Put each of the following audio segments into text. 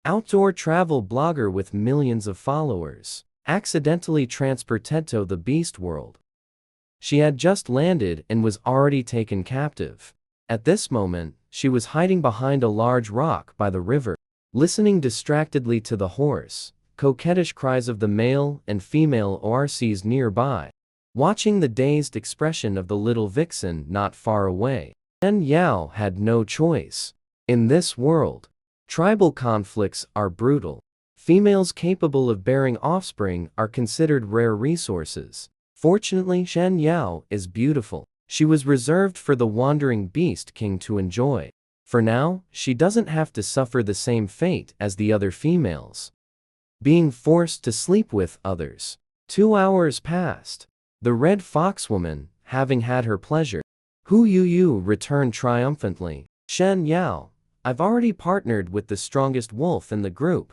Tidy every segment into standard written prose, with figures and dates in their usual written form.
outdoor travel blogger with millions of followers, accidentally transported to the beast world. She had just landed and was already taken captive. At this moment, she was hiding behind a large rock by the river, listening distractedly to the hoarse, coquettish cries of the male and female ORCs nearby, watching the dazed expression of the little vixen not far away. Shen Yao had no choice. In this world, tribal conflicts are brutal. Females capable of bearing offspring are considered rare resources. Fortunately, Shen Yao is beautiful. She was reserved for the wandering beast king to enjoy. For now, she doesn't have to suffer the same fate as the other females, being forced to sleep with others. 2 hours passed. The red fox woman, having had her pleasure, Hu Yu returned triumphantly. Shen Yao, I've already partnered with the strongest wolf in the group,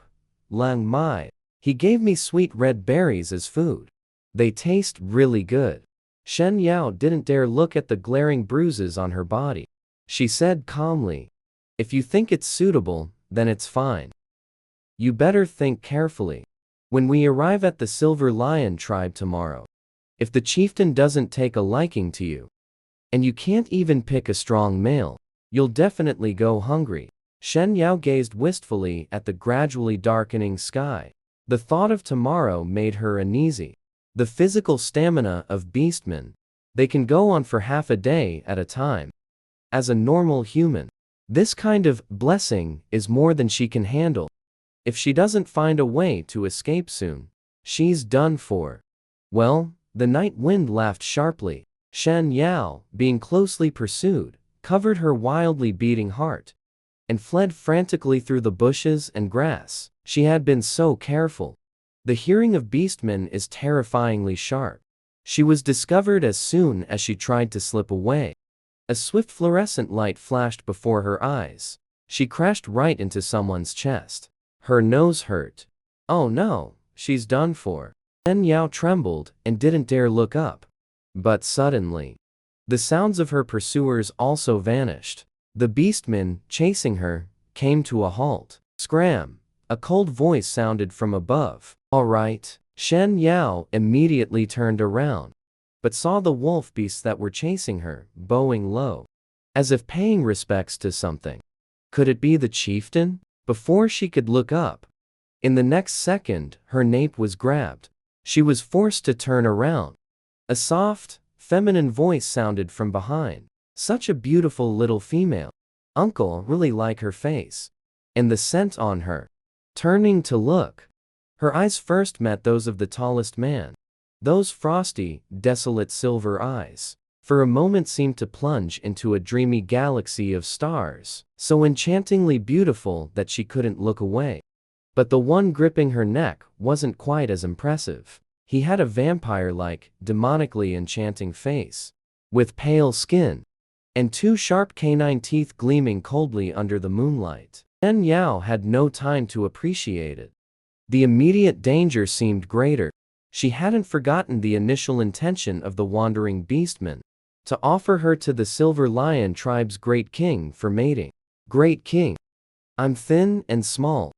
Lang Mai. He gave me sweet red berries as food. They taste really good. Shen Yao didn't dare look at the glaring bruises on her body. She said calmly, if you think it's suitable, then it's fine. You better think carefully. When we arrive at the Silver Lion tribe tomorrow, if the chieftain doesn't take a liking to you, and you can't even pick a strong male, you'll definitely go hungry. Shen Yao gazed wistfully at the gradually darkening sky. The thought of tomorrow made her uneasy. The physical stamina of beastmen, they can go on for half a day at a time. As a normal human, this kind of blessing is more than she can handle. If she doesn't find a way to escape soon, she's done for. Well, the night wind laughed sharply. Shen Yao, being closely pursued, covered her wildly beating heart, and fled frantically through the bushes and grass. She had been so careful. The hearing of beastmen is terrifyingly sharp. She was discovered as soon as she tried to slip away. A swift fluorescent light flashed before her eyes. She crashed right into someone's chest. Her nose hurt. Oh no, she's done for. Shen Yao trembled and didn't dare look up. But suddenly, the sounds of her pursuers also vanished. The beastmen, chasing her, came to a halt. Scram! A cold voice sounded from above. All right. Shen Yao immediately turned around, but saw the wolf beasts that were chasing her, bowing low, as if paying respects to something. Could it be the chieftain? Before she could look up, in the next second, her nape was grabbed. She was forced to turn around. A soft, feminine voice sounded from behind. Such a beautiful little female. Uncle really like her face. And the scent on her. Turning to look, her eyes first met those of the tallest man. Those frosty, desolate silver eyes, for a moment seemed to plunge into a dreamy galaxy of stars, so enchantingly beautiful that she couldn't look away. But the one gripping her neck wasn't quite as impressive. He had a vampire-like, demonically enchanting face, with pale skin, and 2 sharp canine teeth gleaming coldly under the moonlight. Shen Yao had no time to appreciate it. The immediate danger seemed greater. She hadn't forgotten the initial intention of the wandering beastmen, to offer her to the Silver Lion tribe's great king for mating. Great king, I'm thin and small,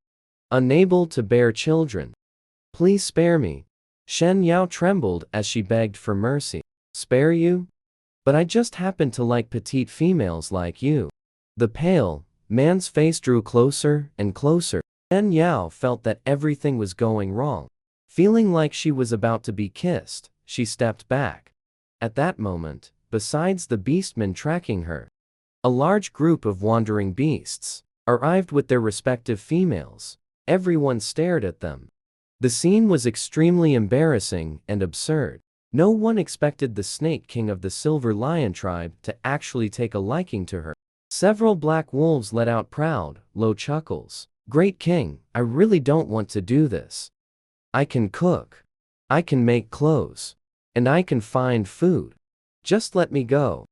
unable to bear children. Please spare me. Shen Yao trembled as she begged for mercy. Spare you? But I just happen to like petite females like you. The pale man's face drew closer and closer. Shen Yao felt that everything was going wrong. Feeling like she was about to be kissed, she stepped back. At that moment, besides the beastmen tracking her, a large group of wandering beasts arrived with their respective females. Everyone stared at them. The scene was extremely embarrassing and absurd. No one expected the Snake King of the Silver Lion tribe to actually take a liking to her. Several black wolves let out proud, low chuckles. Great King, I really don't want to do this. I can cook. I can make clothes. And I can find food. Just let me go.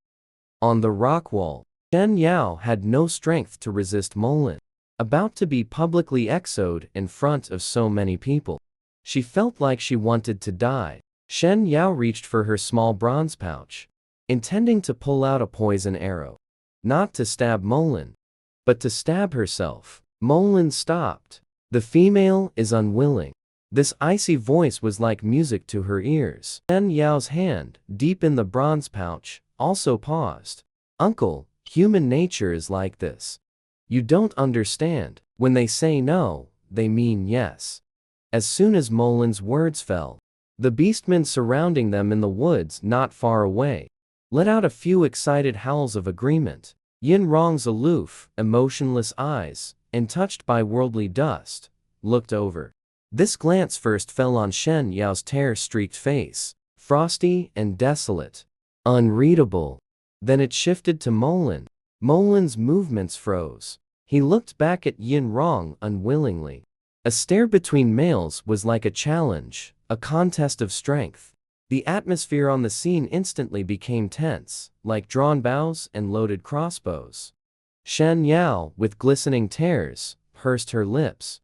On the rock wall, Shen Yao had no strength to resist Molin, about to be publicly exiled in front of so many people. She felt like she wanted to die. Shen Yao reached for her small bronze pouch, intending to pull out a poison arrow. Not to stab Molin, but to stab herself. Molin stopped. The female is unwilling. This icy voice was like music to her ears. Shen Yao's hand, deep in the bronze pouch, also paused. Uncle, human nature is like this. You don't understand. When they say no, they mean yes. As soon as Molin's words fell, the beastmen surrounding them in the woods not far away let out a few excited howls of agreement. Yin Rong's aloof, emotionless eyes, untouched by worldly dust, looked over. This glance first fell on Shen Yao's tear-streaked face, frosty and desolate, unreadable. Then it shifted to Molin. Molin's movements froze. He looked back at Yin Rong unwillingly. A stare between males was like a challenge, a contest of strength. The atmosphere on the scene instantly became tense, like drawn bows and loaded crossbows. Shen Yao, with glistening tears, pursed her lips.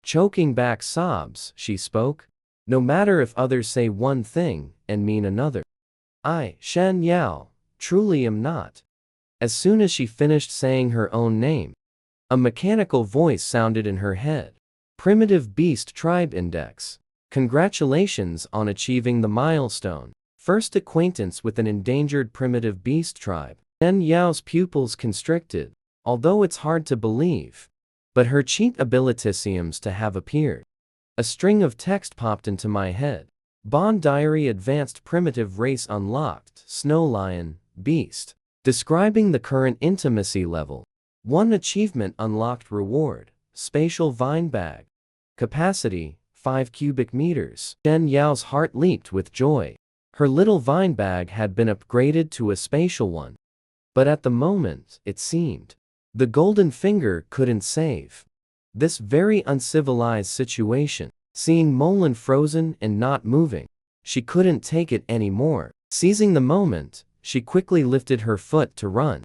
Choking back sobs, she spoke. No matter if others say one thing and mean another. I, Shen Yao, truly am not. As soon as she finished saying her own name, a mechanical voice sounded in her head. Primitive Beast Tribe Index. Congratulations on achieving the milestone. First acquaintance with an endangered primitive beast tribe. Shen Yao's pupils constricted, although it's hard to believe. But her cheat ability seems to have appeared. A string of text popped into my head. Bond Diary Advanced Primitive Race Unlocked, Snow Lion, Beast. Describing the current intimacy level. 1 achievement unlocked reward, Spatial Vine Bag. Capacity, 5 cubic meters. Shen Yao's heart leaped with joy. Her little vine bag had been upgraded to a spatial one. But at the moment, it seemed, the golden finger couldn't save this very uncivilized situation. Seeing Molin frozen and not moving, she couldn't take it anymore. Seizing the moment, she quickly lifted her foot to run.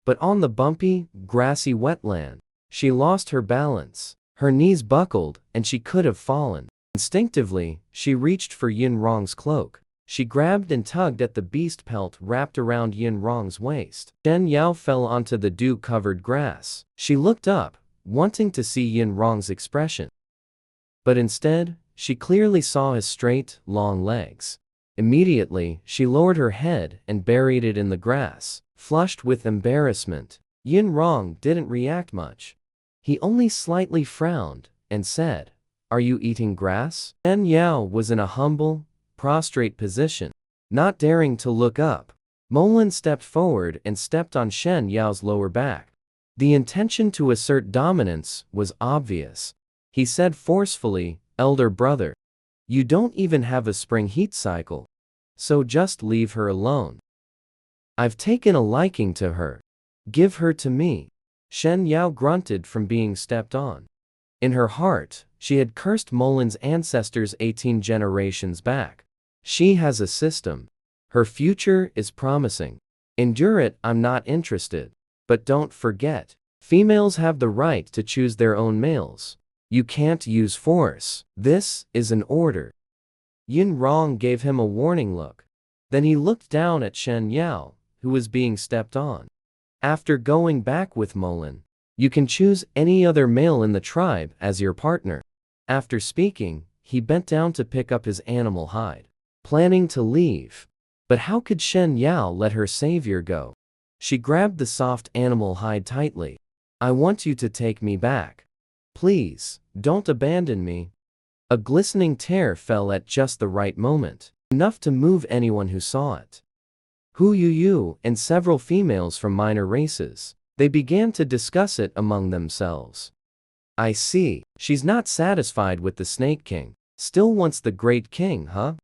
But on the bumpy, grassy wetland, she lost her balance. Her knees buckled, and she could have fallen. Instinctively, she reached for Yin Rong's cloak. She grabbed and tugged at the beast pelt wrapped around Yin Rong's waist. Shen Yao fell onto the dew-covered grass. She looked up, wanting to see Yin Rong's expression. But instead, she clearly saw his straight, long legs. Immediately, she lowered her head and buried it in the grass, flushed with embarrassment. Yin Rong didn't react much. He only slightly frowned and said, "Are you eating grass?" Shen Yao was in a humble, prostrate position, not daring to look up. Molin stepped forward and stepped on Shen Yao's lower back. The intention to assert dominance was obvious. He said forcefully, "Elder brother, you don't even have a spring heat cycle, so just leave her alone. I've taken a liking to her. Give her to me." Shen Yao grunted from being stepped on. In her heart, she had cursed Molin's ancestors 18 generations back. She has a system. Her future is promising. Endure it, I'm not interested. But don't forget, females have the right to choose their own males. You can't use force. This is an order. Yin Rong gave him a warning look. Then he looked down at Shen Yao, who was being stepped on. After going back with Molin, you can choose any other male in the tribe as your partner. After speaking, he bent down to pick up his animal hide, planning to leave. But how could Shen Yao let her savior go? She grabbed the soft animal hide tightly. "I want you to take me back. Please, don't abandon me." A glistening tear fell at just the right moment, enough to move anyone who saw it. Hu Yu and several females from minor races, they began to discuss it among themselves. "I see, she's not satisfied with the Snake King, still wants the Great King, huh?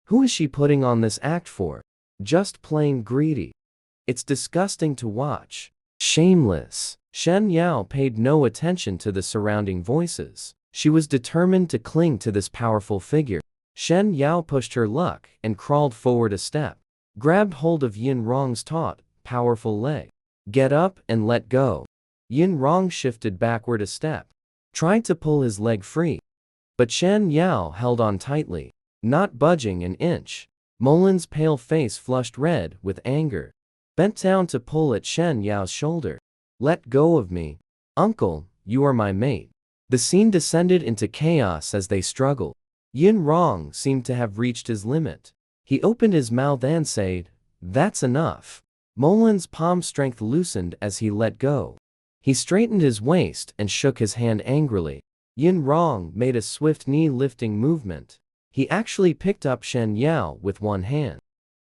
Who is she putting on this act for? Just plain greedy. It's disgusting to watch. Shameless." Shen Yao paid no attention to the surrounding voices. She was determined to cling to this powerful figure. Shen Yao pushed her luck and crawled forward a step, grabbed hold of Yin Rong's taut, powerful leg. "Get up and let go." Yin Rong shifted backward a step, tried to pull his leg free. But Shen Yao held on tightly, not budging an inch. Molin's pale face flushed red with anger, bent down to pull at Shen Yao's shoulder. "Let go of me. Uncle, you are my mate. The scene descended into chaos as they struggled. Yin Rong seemed to have reached his limit. He opened his mouth and said, "That's enough." Molin's palm strength loosened as he let go. He straightened his waist and shook his hand angrily. Yin Rong made a swift knee-lifting movement. He actually picked up Shen Yao with one hand.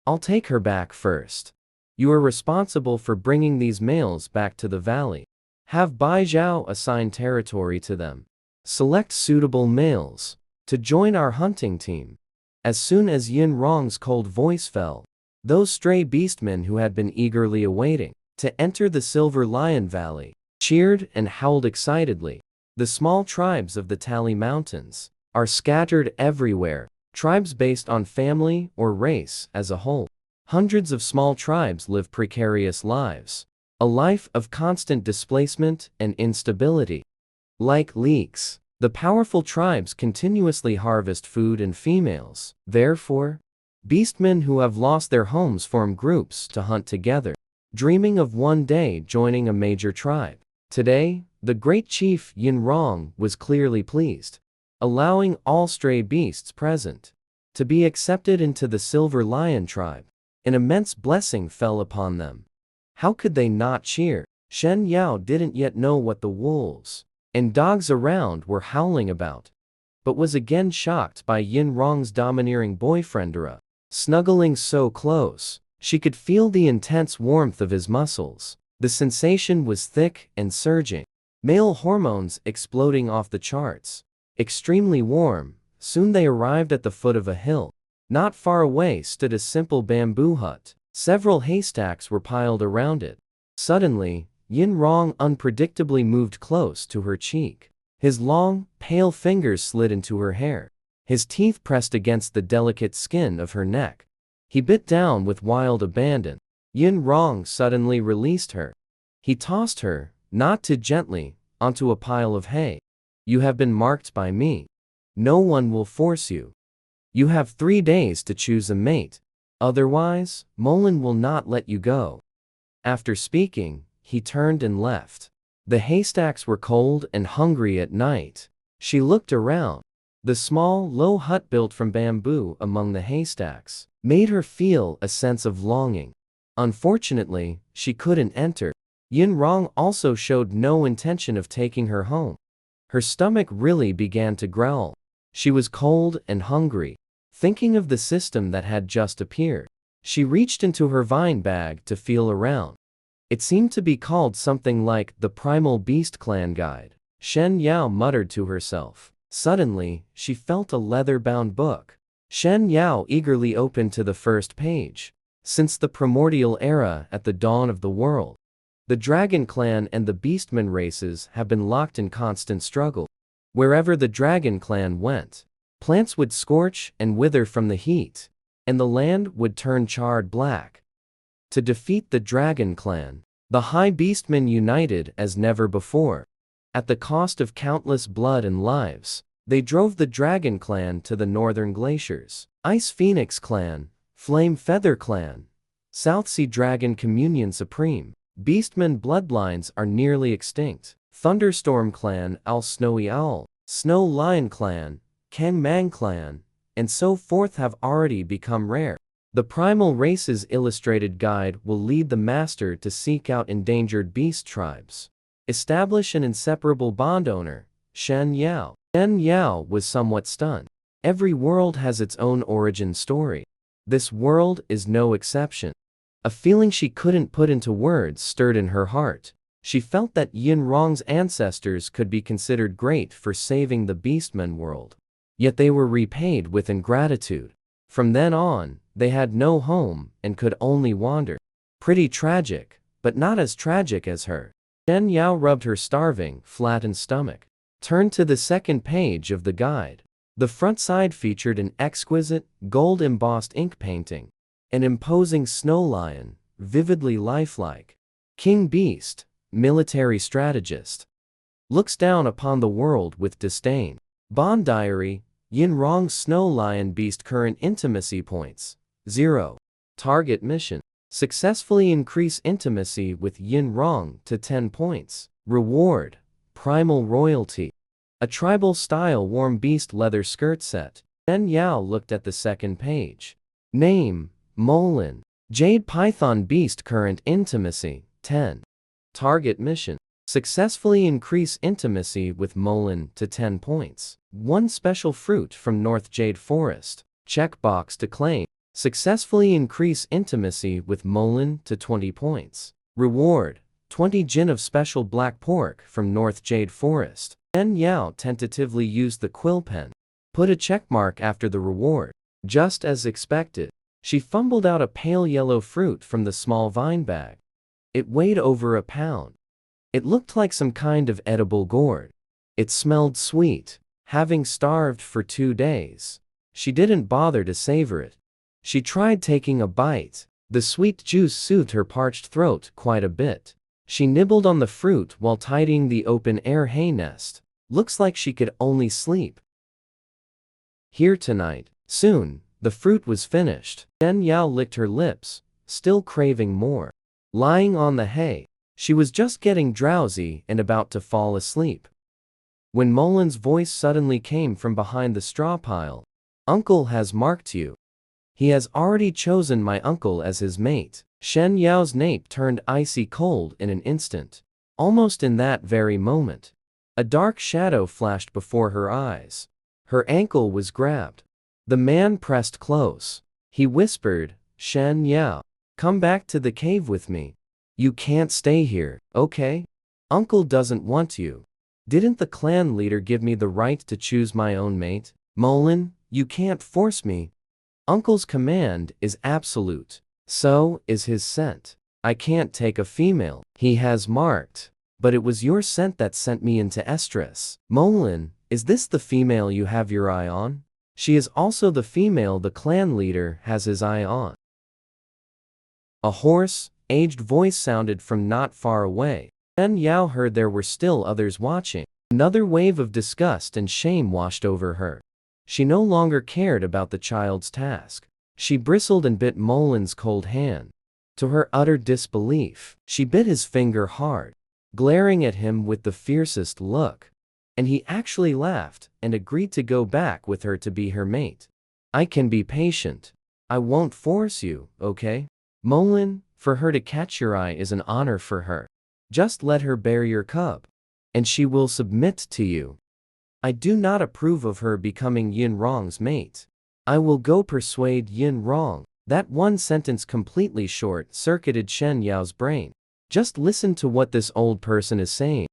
"I'll take her back first. You are responsible for bringing these males back to the valley. Have Bai Zhao assign territory to them. Select suitable males to join our hunting team." As soon as Yin Rong's cold voice fell, those stray beastmen who had been eagerly awaiting to enter the Silver Lion Valley cheered and howled excitedly. The small tribes of the Tally Mountains are scattered everywhere, tribes based on family or race as a whole. Hundreds of small tribes live precarious lives, a life of constant displacement and instability. Like leeks, the powerful tribes continuously harvest food and females. Therefore, beastmen who have lost their homes form groups to hunt together, dreaming of one day joining a major tribe. Today, the great chief Yin Rong was clearly pleased, allowing all stray beasts present to be accepted into the Silver Lion tribe. An immense blessing fell upon them. How could they not cheer? Shen Yao didn't yet know what the wolves and dogs around were howling about, but was again shocked by Yin Rong's domineering boyfriendera. Snuggling so close, she could feel the intense warmth of his muscles. The sensation was thick and surging, male hormones exploding off the charts. Extremely warm. Soon they arrived at the foot of a hill. Not far away stood a simple bamboo hut. Several haystacks were piled around it. Suddenly, Yin Rong unpredictably moved close to her cheek. His long, pale fingers slid into her hair. His teeth pressed against the delicate skin of her neck. He bit down with wild abandon. Yin Rong suddenly released her. He tossed her, not too gently, onto a pile of hay. "You have been marked by me. No one will force you. You have 3 days to choose a mate. Otherwise, Molin will not let you go." After speaking, he turned and left. The haystacks were cold and hungry at night. She looked around. The small, low hut built from bamboo among the haystacks made her feel a sense of longing. Unfortunately, she couldn't enter. Yin Rong also showed no intention of taking her home. Her stomach really began to growl. She was cold and hungry. Thinking of the system that had just appeared, she reached into her vine bag to feel around. It seemed to be called something like the Primal Beast Clan Guide. Shen Yao muttered to herself. Suddenly, she felt a leather-bound book. Shen Yao eagerly opened to the first page. Since the primordial era at the dawn of the world, the Dragon Clan and the Beastmen races have been locked in constant struggle. Wherever the Dragon Clan went, plants would scorch and wither from the heat, and the land would turn charred black. To defeat the Dragon Clan, the High Beastmen united as never before. At the cost of countless blood and lives, they drove the Dragon Clan to the northern glaciers. Ice Phoenix Clan, Flame Feather Clan, South Sea Dragon Communion Supreme. Beastmen bloodlines are nearly extinct. Thunderstorm Clan, Owl Snowy Owl, Snow Lion Clan, Kang Mang Clan, and so forth have already become rare. The Primal Races Illustrated Guide will lead the master to seek out endangered beast tribes. Establish an inseparable bond owner, Shen Yao. Shen Yao was somewhat stunned. Every world has its own origin story. This world is no exception. A feeling she couldn't put into words stirred in her heart. She felt that Yin Rong's ancestors could be considered great for saving the Beastmen world. Yet they were repaid with ingratitude. From then on, they had no home and could only wander. Pretty tragic, but not as tragic as her. Shen Yao rubbed her starving, flattened stomach. Turned to the second page of the guide. The front side featured an exquisite, gold-embossed ink painting. An imposing snow lion, vividly lifelike. King Beast, military strategist, looks down upon the world with disdain. Bond Diary, Yin Rong's Snow Lion Beast current intimacy points, 0. Target mission. Successfully increase intimacy with Yin Rong to 10 points. Reward, Primal Royalty. A tribal-style warm beast leather skirt set. Shen Yao looked at the second page. Name, Molin. Jade Python Beast Current Intimacy, 10. Target Mission. Successfully increase intimacy with Molin to 10 points. 1 special fruit from North Jade Forest. Checkbox to claim. Successfully increase intimacy with Molin to 20 points. Reward, 20 gin of special black pork from North Jade Forest. Shen Yao tentatively used the quill pen. Put a checkmark after the reward. Just as expected, she fumbled out a pale yellow fruit from the small vine bag. It weighed over a pound. It looked like some kind of edible gourd. It smelled sweet. Having starved for 2 days, she didn't bother to savor it. She tried taking a bite. The sweet juice soothed her parched throat quite a bit. She nibbled on the fruit while tidying the open-air hay nest. Looks like she could only sleep here tonight. Soon, the fruit was finished. Shen Yao licked her lips, still craving more. Lying on the hay, she was just getting drowsy and about to fall asleep, when Molin's voice suddenly came from behind the straw pile. Uncle has marked you. He has already chosen my uncle as his mate. Shen Yao's nape turned icy cold in an instant. Almost in that very moment, a dark shadow flashed before her eyes. Her ankle was grabbed. The man pressed close. He whispered, "Shen Yao, come back to the cave with me. You can't stay here, okay? Uncle doesn't want you. Didn't the clan leader give me the right to choose my own mate? Molin, you can't force me. Uncle's command is absolute. So is his scent. I can't take a female he has marked. But it was your scent that sent me into estrus. Molin, is this the female you have your eye on? She is also the female the clan leader has his eye on." A hoarse, aged voice sounded from not far away. Shen Yao heard there were still others watching. Another wave of disgust and shame washed over her. She no longer cared about the child's task. She bristled and bit Molin's cold hand. To her utter disbelief, she bit his finger hard, glaring at him with the fiercest look. And he actually laughed and agreed to go back with her to be her mate. "I can be patient. I won't force you, okay? Molin, for her to catch your eye is an honor for her. Just let her bear your cub, and she will submit to you. I do not approve of her becoming Yin Rong's mate. I will go persuade Yin Rong." That one sentence completely short-circuited Shen Yao's brain. Just listen to what this old person is saying.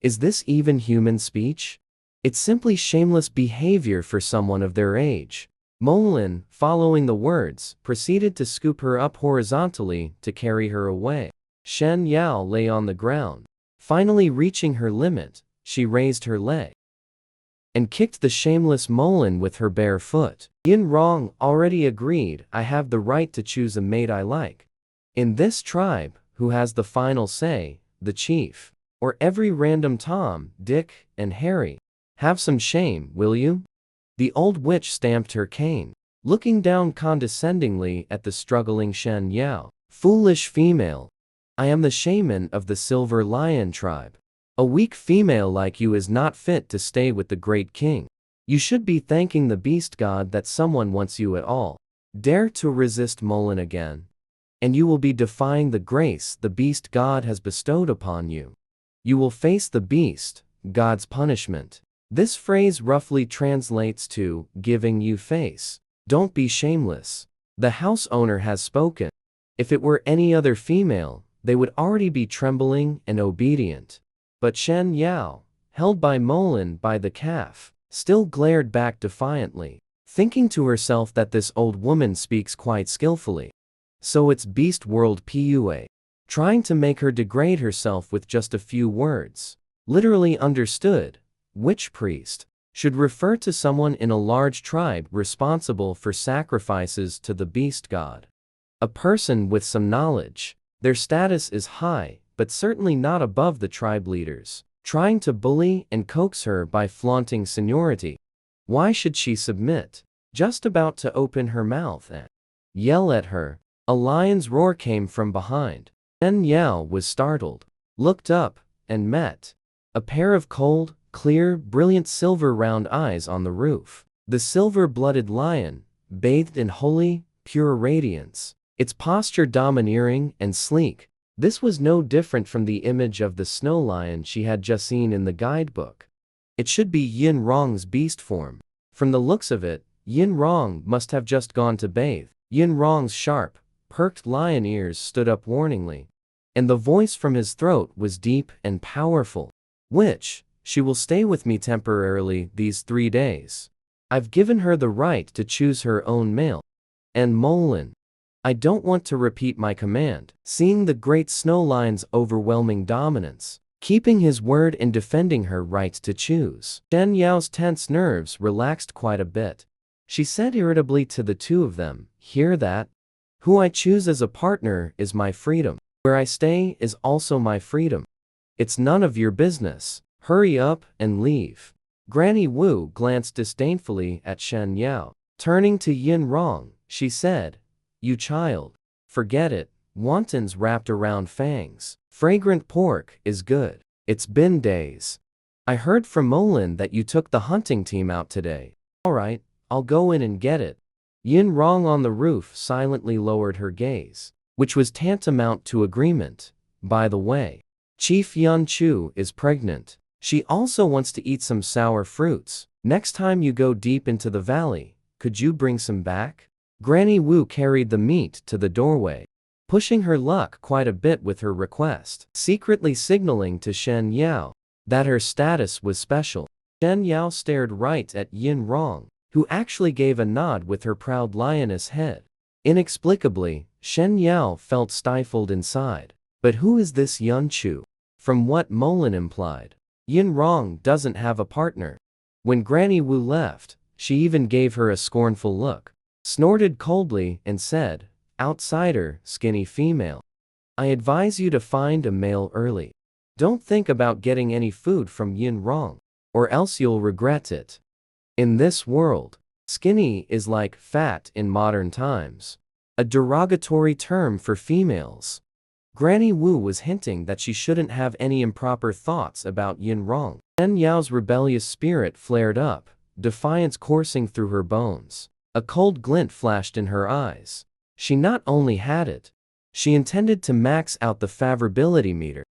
Is this even human speech? It's simply shameless behavior for someone of their age. Molin, following the words, proceeded to scoop her up horizontally to carry her away. Shen Yao lay on the ground. Finally reaching her limit, she raised her leg and kicked the shameless Molin with her bare foot. Yin Rong already agreed. I have the right to choose a mate I like. In this tribe, who has the final say? The chief. Or every random Tom, Dick, and Harry? Have some shame, will you? The old witch stamped her cane, looking down condescendingly at the struggling Shen Yao. Foolish female. I am the shaman of the Silver Lion tribe. A weak female like you is not fit to stay with the great king. You should be thanking the beast god that someone wants you at all. Dare to resist Molin again, and you will be defying the grace the beast god has bestowed upon you. You will face the beast god's punishment. This phrase roughly translates to giving you face. Don't be shameless. The house owner has spoken. If it were any other female, they would already be trembling and obedient. But Shen Yao, held by Molin by the calf, still glared back defiantly, thinking to herself that this old woman speaks quite skillfully. So it's Beast World Pua, trying to make her degrade herself with just a few words. Literally understood, witch priest should refer to someone in a large tribe responsible for sacrifices to the beast god. A person with some knowledge. Their status is high, but certainly not above the tribe leaders, trying to bully and coax her by flaunting seniority. Why should she submit? Just about to open her mouth and yell at her, a lion's roar came from behind. Shen Yao was startled, looked up, and met a pair of cold, clear, brilliant silver round eyes on the roof. The silver-blooded lion, bathed in holy, pure radiance, its posture domineering and sleek. This was no different from the image of the snow lion she had just seen in the guidebook. It should be Yin Rong's beast form. From the looks of it, Yin Rong must have just gone to bathe. Yin Rong's sharp, perked lion ears stood up warningly, and the voice from his throat was deep and powerful. Which, she will stay with me temporarily these 3 days. I've given her the right to choose her own male. And Molin. I don't want to repeat my command. Seeing the great snow lion's overwhelming dominance, keeping his word and defending her right to choose. Shen Yao's tense nerves relaxed quite a bit. She said irritably to the two of them, "Hear that? Who I choose as a partner is my freedom. Where I stay is also my freedom. It's none of your business. Hurry up and leave." Granny Wu glanced disdainfully at Shen Yao. Turning to Yin Rong, she said, "You child. Forget it. Wontons wrapped around fangs. Fragrant pork is good. It's been days. I heard from Molin that you took the hunting team out today. All right, I'll go in and get it." Yin Rong on the roof silently lowered her gaze, which was tantamount to agreement. "By the way, Chief Yun Chu is pregnant. She also wants to eat some sour fruits. Next time you go deep into the valley, could you bring some back?" Granny Wu carried the meat to the doorway, pushing her luck quite a bit with her request, secretly signaling to Shen Yao that her status was special. Shen Yao stared right at Yin Rong, who actually gave a nod with her proud lioness head. Inexplicably, Shen Yao felt stifled inside. But who is this Yun Chu? From what Molin implied, Yin Rong doesn't have a partner. When Granny Wu left, she even gave her a scornful look, snorted coldly, and said, "Outsider, skinny female. I advise you to find a male early. Don't think about getting any food from Yin Rong, or else you'll regret it." In this world, skinny is like fat in modern times, a derogatory term for females. Granny Wu was hinting that she shouldn't have any improper thoughts about Yin Rong. Shen Yao's rebellious spirit flared up, defiance coursing through her bones. A cold glint flashed in her eyes. She not only had it, she intended to max out the favorability meter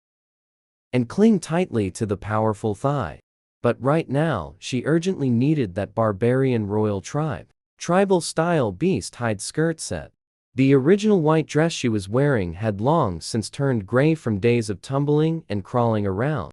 and cling tightly to the powerful thigh. But right now, she urgently needed that barbarian royal tribal-style beast hide skirt set. The original white dress she was wearing had long since turned gray from days of tumbling and crawling around.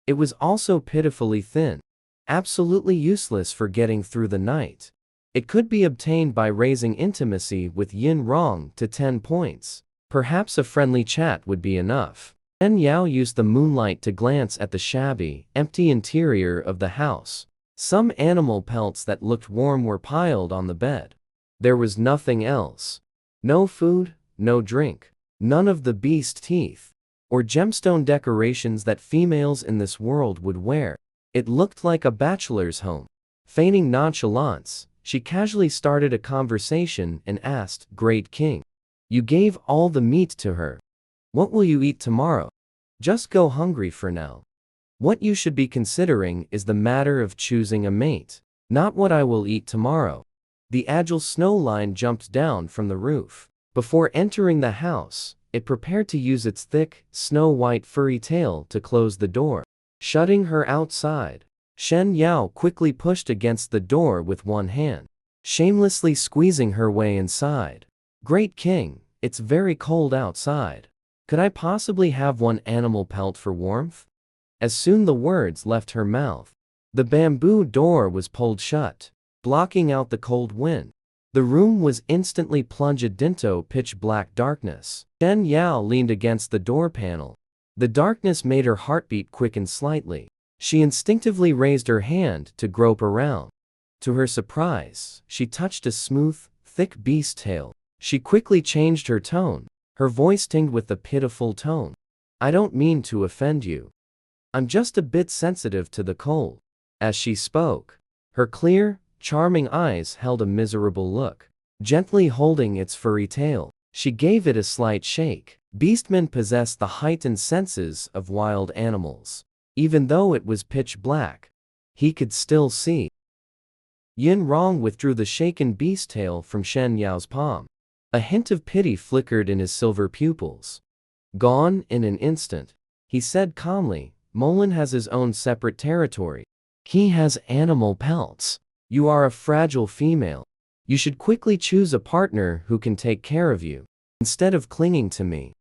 It was also pitifully thin, absolutely useless for getting through the night. It could be obtained by raising intimacy with Yin Rong to 10 points. Perhaps a friendly chat would be enough. Shen Yao used the moonlight to glance at the shabby, empty interior of the house. Some animal pelts that looked warm were piled on the bed. There was nothing else. No food, no drink, none of the beast teeth or gemstone decorations that females in this world would wear. It looked like a bachelor's home. Feigning nonchalance, she casually started a conversation and asked, "Great King, you gave all the meat to her. What will you eat tomorrow? Just go hungry for now. What you should be considering is the matter of choosing a mate, not what I will eat tomorrow." The agile snow lion jumped down from the roof. Before entering the house, it prepared to use its thick, snow-white furry tail to close the door, shutting her outside. Shen Yao quickly pushed against the door with one hand, shamelessly squeezing her way inside. "Great King, it's very cold outside. Could I possibly have one animal pelt for warmth?" As soon the words left her mouth, the bamboo door was pulled shut, blocking out the cold wind. The room was instantly plunged into pitch-black darkness. Shen Yao leaned against the door panel. The darkness made her heartbeat quicken slightly. She instinctively raised her hand to grope around. To her surprise, she touched a smooth, thick beast tail. She quickly changed her tone, her voice tinged with a pitiful tone. "I don't mean to offend you. I'm just a bit sensitive to the cold." As she spoke, her clear, charming eyes held a miserable look. Gently holding its furry tail, she gave it a slight shake. Beastmen possess the heightened senses of wild animals. Even though it was pitch black, He could still see. Yin Rong withdrew the shaken beast tail from Shen Yao's palm. A hint of pity flickered in his silver pupils. Gone in an instant, he said calmly, Molan has his own separate territory. He has animal pelts. You are a fragile female. You should quickly choose a partner who can take care of you, instead of clinging to me.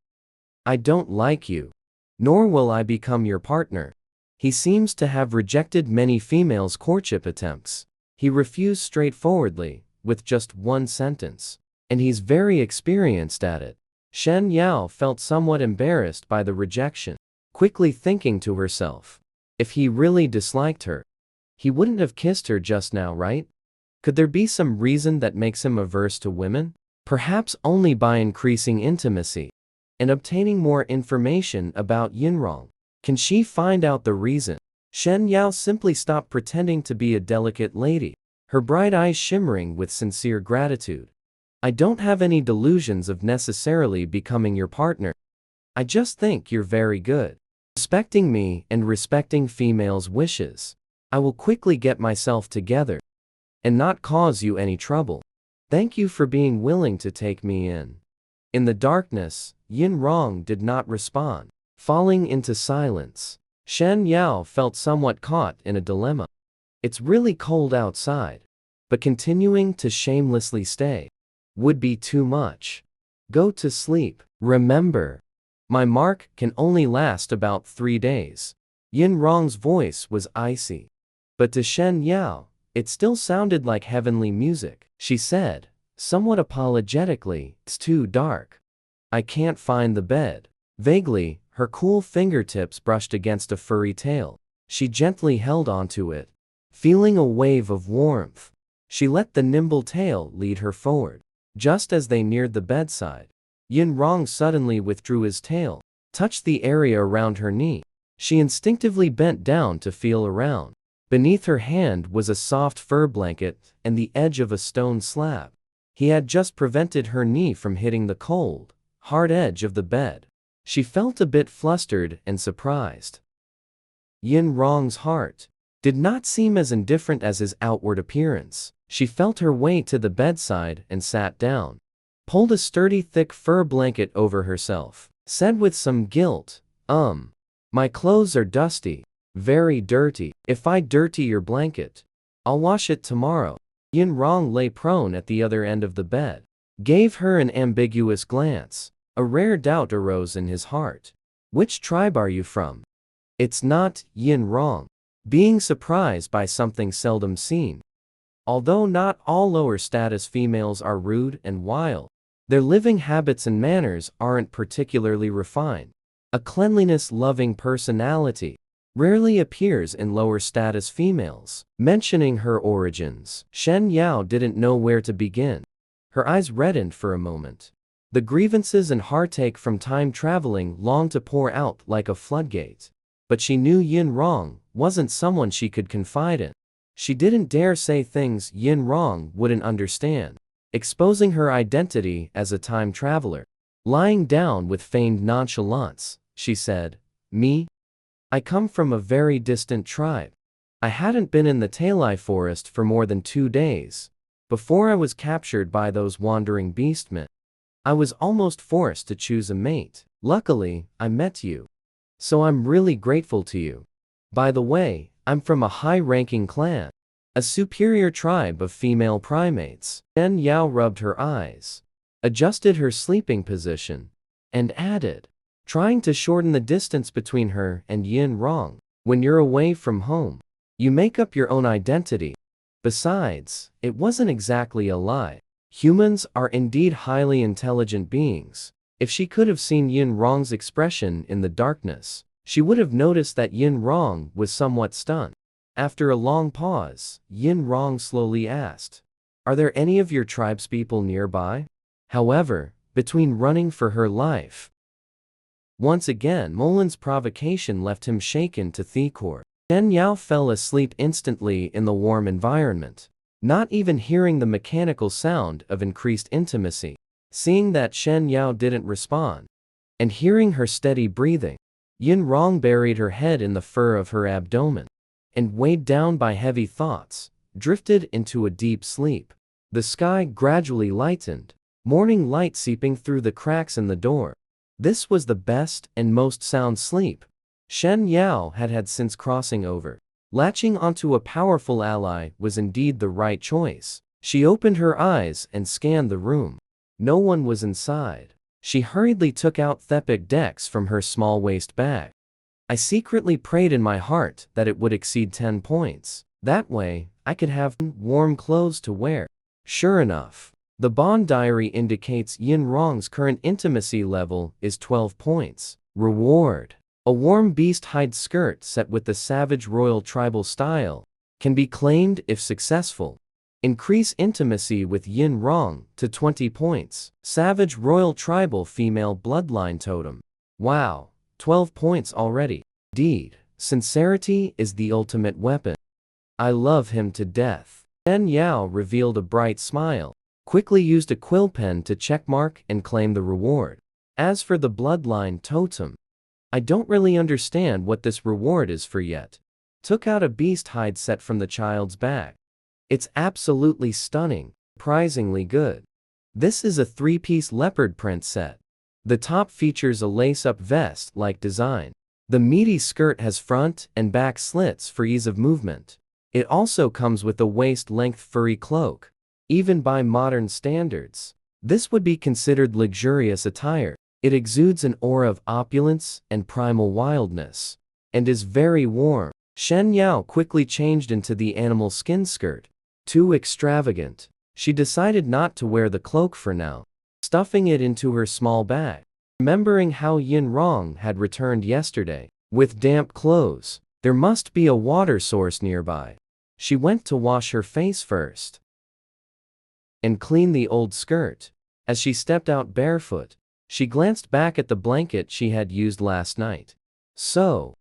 I don't like you. Nor will I become your partner. He seems to have rejected many females' courtship attempts. He refused straightforwardly, with just one sentence. And he's very experienced at it. Shen Yao felt somewhat embarrassed by the rejection, quickly thinking to herself, if he really disliked her, he wouldn't have kissed her just now, right? Could there be some reason that makes him averse to women? Perhaps only by increasing intimacy and obtaining more information about Yinrong. Can she find out the reason? Shen Yao simply stopped pretending to be a delicate lady, her bright eyes shimmering with sincere gratitude. I don't have any delusions of necessarily becoming your partner. I just think you're very good. Respecting me and respecting females' wishes. I will quickly get myself together and not cause you any trouble. Thank you for being willing to take me in. In the darkness, Yin Rong did not respond. Falling into silence, Shen Yao felt somewhat caught in a dilemma. It's really cold outside, but continuing to shamelessly stay would be too much. Go to sleep. Remember, my mark can only last about 3 days. Yin Rong's voice was icy, but to Shen Yao, it still sounded like heavenly music. She said, somewhat apologetically, it's too dark. I can't find the bed. Vaguely, her cool fingertips brushed against a furry tail. She gently held onto it, feeling a wave of warmth. She let the nimble tail lead her forward. Just as they neared the bedside, Yin Rong suddenly withdrew his tail, touched the area around her knee. She instinctively bent down to feel around. Beneath her hand was a soft fur blanket and the edge of a stone slab. He had just prevented her knee from hitting the cold, hard edge of the bed. She felt a bit flustered and surprised. Yin Rong's heart did not seem as indifferent as his outward appearance. She felt her way to the bedside and sat down, pulled a sturdy thick fur blanket over herself, said with some guilt, my clothes are dusty, very dirty. If I dirty your blanket, I'll wash it tomorrow. Yin Rong lay prone at the other end of the bed, gave her an ambiguous glance. A rare doubt arose in his heart. Which tribe are you from? It's not Yin Rong, being surprised by something seldom seen. Although not all lower status females are rude and wild, their living habits and manners aren't particularly refined. A cleanliness-loving personality rarely appears in lower status females. Mentioning her origins, Shen Yao didn't know where to begin. Her eyes reddened for a moment. The grievances and heartache from time traveling longed to pour out like a floodgate. But she knew Yin Rong wasn't someone she could confide in. She didn't dare say things Yin Rong wouldn't understand, exposing her identity as a time traveler. Lying down with feigned nonchalance, she said, Me? I come from a very distant tribe. I hadn't been in the Talai forest for more than 2 days before I was captured by those wandering beastmen. I was almost forced to choose a mate. Luckily, I met you. So I'm really grateful to you. By the way, I'm from a high-ranking clan, a superior tribe of female primates. Shen Yao rubbed her eyes, adjusted her sleeping position, and added, trying to shorten the distance between her and Yin Rong. When you're away from home, you make up your own identity. Besides, it wasn't exactly a lie. Humans are indeed highly intelligent beings. If she could have seen Yin Rong's expression in the darkness, she would have noticed that Yin Rong was somewhat stunned. After a long pause, Yin Rong slowly asked, Are there any of your tribespeople nearby? However, between running for her life, once again Molan's provocation left him shaken to the core. Shen Yao fell asleep instantly in the warm environment, not even hearing the mechanical sound of increased intimacy. Seeing that Shen Yao didn't respond, and hearing her steady breathing, Yin Rong buried her head in the fur of her abdomen and weighed down by heavy thoughts, drifted into a deep sleep. The sky gradually lightened, morning light seeping through the cracks in the door. This was the best and most sound sleep Shen Yao had had since crossing over. Latching onto a powerful ally was indeed the right choice. She opened her eyes and scanned the room. No one was inside. She hurriedly took out Thepic decks from her small waist bag. I secretly prayed in my heart that it would exceed 10 points. That way, I could have warm clothes to wear. Sure enough, the bond diary indicates Yin Rong's current intimacy level is 12 points. Reward: a warm beast hide skirt set with the savage royal tribal style can be claimed if successful. Increase intimacy with Yin Rong to 20 points. Savage royal tribal female bloodline totem. Wow, 12 points already. Indeed, sincerity is the ultimate weapon. I love him to death. Shen Yao revealed a bright smile, quickly used a quill pen to checkmark and claim the reward. As for the bloodline totem, I don't really understand what this reward is for yet. Took out a beast hide set from the child's bag. It's absolutely stunning, surprisingly good. This is a 3-piece leopard print set. The top features a lace-up vest-like design. The meaty skirt has front and back slits for ease of movement. It also comes with a waist-length furry cloak. Even by modern standards, this would be considered luxurious attire. It exudes an aura of opulence and primal wildness, and is very warm. Shen Yao quickly changed into the animal skin skirt. Too extravagant. She decided not to wear the cloak for now, stuffing it into her small bag. Remembering how Yin Rong had returned yesterday with damp clothes, there must be a water source nearby. She went to wash her face first and clean the old skirt. As she stepped out barefoot, she glanced back at the blanket she had used last night. So,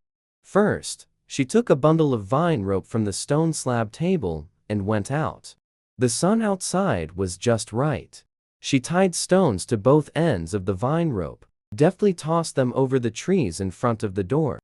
first, she took a bundle of vine rope from the stone slab table and went out. The sun outside was just right. She tied stones to both ends of the vine rope, deftly tossed them over the trees in front of the door.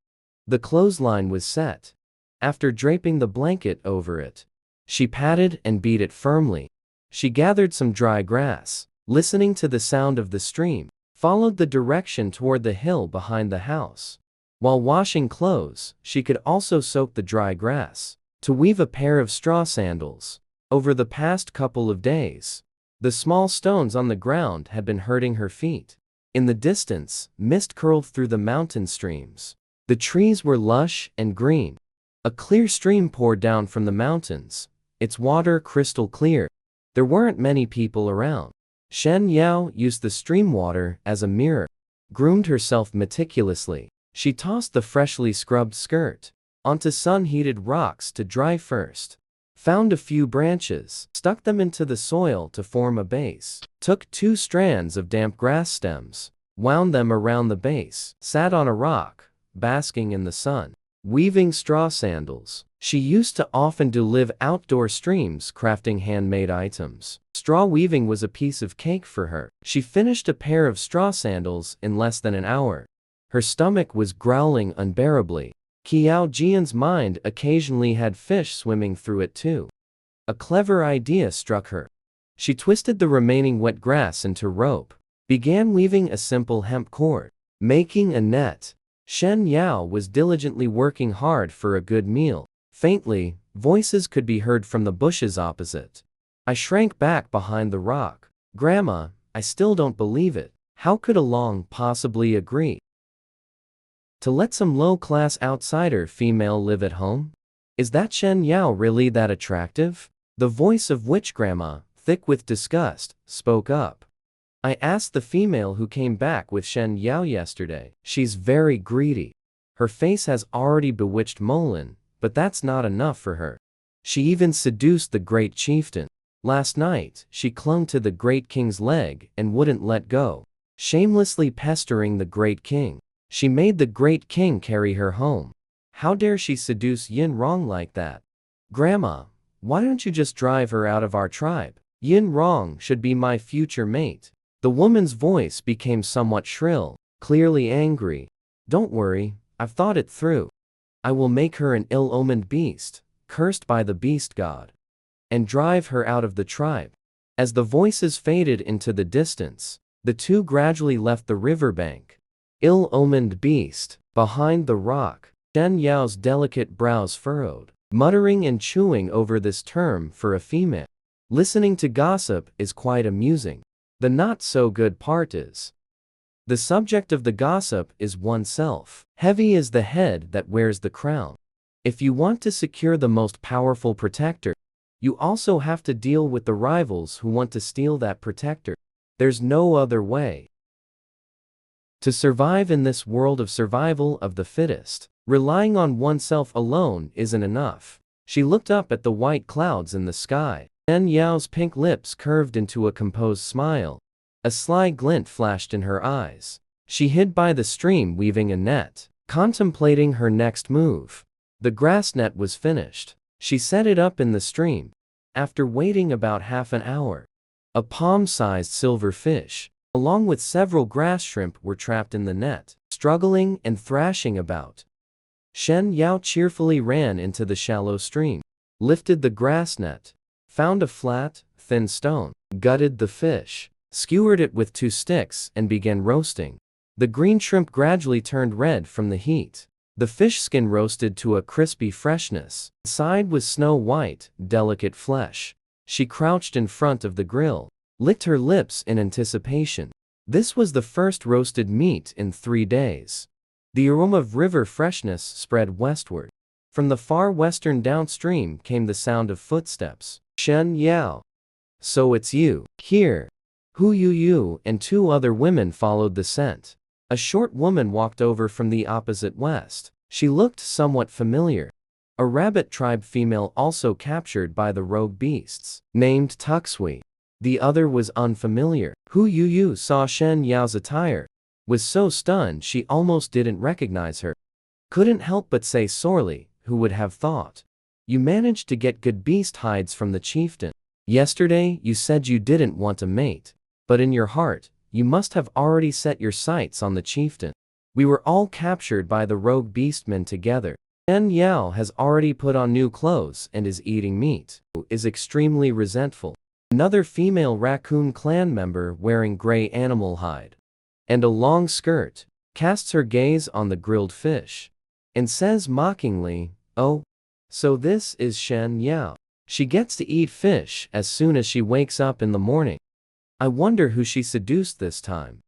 The clothesline was set. After draping the blanket over it, she patted and beat it firmly. She gathered some dry grass, listening to the sound of the stream, followed the direction toward the hill behind the house. While washing clothes, she could also soak the dry grass to weave a pair of straw sandals. Over the past couple of days, the small stones on the ground had been hurting her feet. In the distance, mist curled through the mountain streams. The trees were lush and green. A clear stream poured down from the mountains, its water crystal clear. There weren't many people around. Shen Yao used the stream water as a mirror, groomed herself meticulously. She tossed the freshly scrubbed skirt onto sun-heated rocks to dry first. Found a few branches, stuck them into the soil to form a base. Took 2 strands of damp grass stems, wound them around the base, sat on a rock, basking in the sun. Weaving straw sandals. She used to often do live outdoor streams crafting handmade items. Straw weaving was a piece of cake for her. She finished a pair of straw sandals in less than an hour. Her stomach was growling unbearably. Qiao Jian's mind occasionally had fish swimming through it too. A clever idea struck her. She twisted the remaining wet grass into rope, began weaving a simple hemp cord, making a net. Shen Yao was diligently working hard for a good meal. Faintly, voices could be heard from the bushes opposite. I shrank back behind the rock. Grandma, I still don't believe it. How could Along possibly agree to let some low-class outsider female live at home? Is that Shen Yao really that attractive? The voice of witch grandma, thick with disgust, spoke up. I asked the female who came back with Shen Yao yesterday. She's very greedy. Her face has already bewitched Molin, but that's not enough for her. She even seduced the great chieftain. Last night, she clung to the great king's leg and wouldn't let go, shamelessly pestering the great king. She made the great king carry her home. How dare she seduce Yin Rong like that? Grandma, why don't you just drive her out of our tribe? Yin Rong should be my future mate. The woman's voice became somewhat shrill, clearly angry. Don't worry, I've thought it through. I will make her an ill-omened beast, cursed by the beast god, and drive her out of the tribe. As the voices faded into the distance, the two gradually left the riverbank. Ill-omened beast. Behind the rock, Shen Yao's delicate brows furrowed, muttering and chewing over this term for a female. Listening to gossip is quite amusing. The not-so-good part is, the subject of the gossip is oneself. Heavy is the head that wears the crown. If you want to secure the most powerful protector, you also have to deal with the rivals who want to steal that protector. There's no other way. To survive in this world of survival of the fittest, relying on oneself alone isn't enough. She looked up at the white clouds in the sky. Shen Yao's pink lips curved into a composed smile. A sly glint flashed in her eyes. She hid by the stream weaving a net, contemplating her next move. The grass net was finished. She set it up in the stream. After waiting about half an hour, a palm-sized silver fish, along with several grass shrimp, were trapped in the net, struggling and thrashing about. Shen Yao cheerfully ran into the shallow stream, lifted the grass net, found a flat, thin stone, gutted the fish, skewered it with 2 sticks, and began roasting. The green shrimp gradually turned red from the heat. The fish skin roasted to a crispy freshness. Inside was snow-white, delicate flesh. She crouched in front of the grill, licked her lips in anticipation. This was the first roasted meat in 3 days. The aroma of river freshness spread westward. From the far western downstream came the sound of footsteps. Shen Yao. So it's you. Here. Hu Yu and 2 other women followed the scent. A short woman walked over from the opposite west. She looked somewhat familiar. A rabbit tribe female also captured by the rogue beasts, named Tuxui. The other was unfamiliar. Hu Yu saw Shen Yao's attire, was so stunned she almost didn't recognize her. Couldn't help but say sorely, who would have thought? You managed to get good beast hides from the chieftain. Yesterday you said you didn't want a mate, but in your heart, you must have already set your sights on the chieftain. We were all captured by the rogue beastmen together. Shen Yao has already put on new clothes and is eating meat. Is extremely resentful. Another female raccoon clan member wearing gray animal hide and a long skirt casts her gaze on the grilled fish and says mockingly, "Oh, so this is Shen Yao. She gets to eat fish as soon as she wakes up in the morning. I wonder who she seduced this time.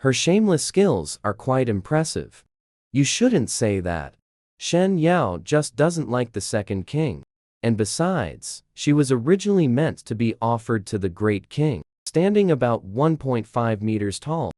Her shameless skills are quite impressive." You shouldn't say that. Shen Yao just doesn't like the second king. And besides, she was originally meant to be offered to the great king, standing about 1.5 meters tall,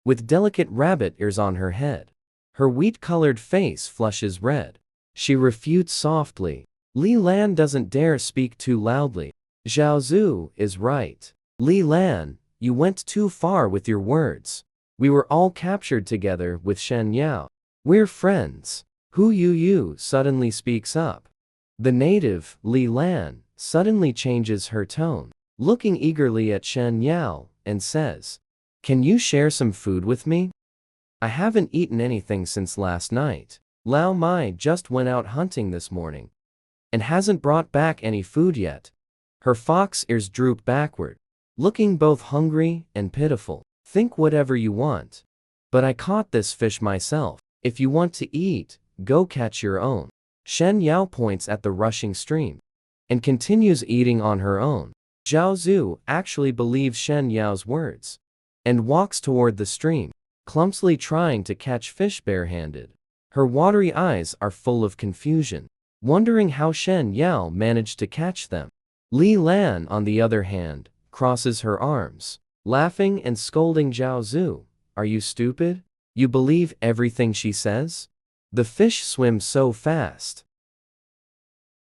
with delicate rabbit ears on her head. Her wheat-colored face flushes red. She refutes softly. Li Lan doesn't dare speak too loudly. Zhao Zhu is right. Li Lan, you went too far with your words. We were all captured together with Shen Yao. We're friends. Hu Yu suddenly speaks up. The native, Li Lan, suddenly changes her tone, looking eagerly at Shen Yao, and says, "Can you share some food with me? I haven't eaten anything since last night. Lao Mai just went out hunting this morning and hasn't brought back any food yet." Her fox ears droop backward, looking both hungry and pitiful. "Think whatever you want. But I caught this fish myself. If you want to eat, go catch your own." Shen Yao points at the rushing stream and continues eating on her own. Zhao Zhu actually believes Shen Yao's words and walks toward the stream, clumsily trying to catch fish barehanded. Her watery eyes are full of confusion, wondering how Shen Yao managed to catch them. Li Lan, on the other hand, crosses her arms, laughing and scolding Zhao Zhu. "Are you stupid? You believe everything she says? The fish swims so fast.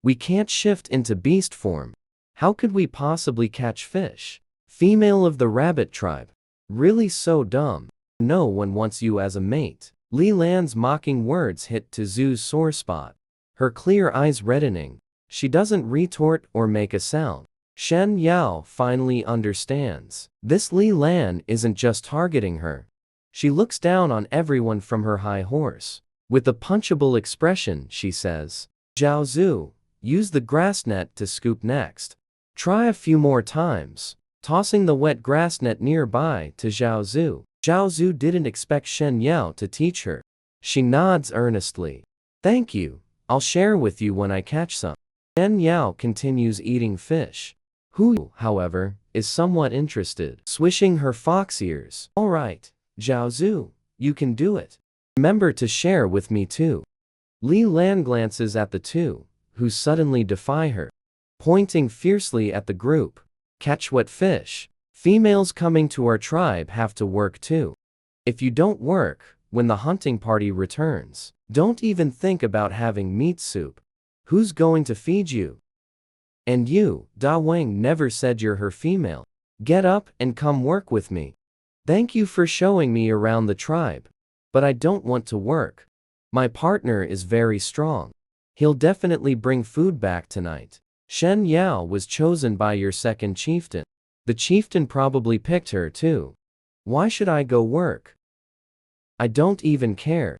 We can't shift into beast form. How could we possibly catch fish?" Female of the rabbit tribe. "Really so dumb. No one wants you as a mate." Li Lan's mocking words hit to Zhu's sore spot, her clear eyes reddening. She doesn't retort or make a sound. Shen Yao finally understands. This Li Lan isn't just targeting her. She looks down on everyone from her high horse. With a punchable expression, she says, Zhao Zhu, use the grass net to scoop next. Try a few more times, tossing the wet grass net nearby to Zhao Zhu. Zhao Zhu didn't expect Shen Yao to teach her. She nods earnestly. Thank you, I'll share with you when I catch some. Shen Yao continues eating fish. Hu, however, is somewhat interested, swishing her fox ears. All right, Zhao Zhu, you can do it. Remember to share with me too. Li Lan glances at the two, who suddenly defy her, pointing fiercely at the group. Catch what fish? Females coming to our tribe have to work too. If you don't work, when the hunting party returns, don't even think about having meat soup. Who's going to feed you? And you, Da Wang never said you're her female. Get up and come work with me. Thank you for showing me around the tribe. But I don't want to work. My partner is very strong. He'll definitely bring food back tonight. Shen Yao was chosen by your second chieftain. The chieftain probably picked her too. Why should I go work? I don't even care.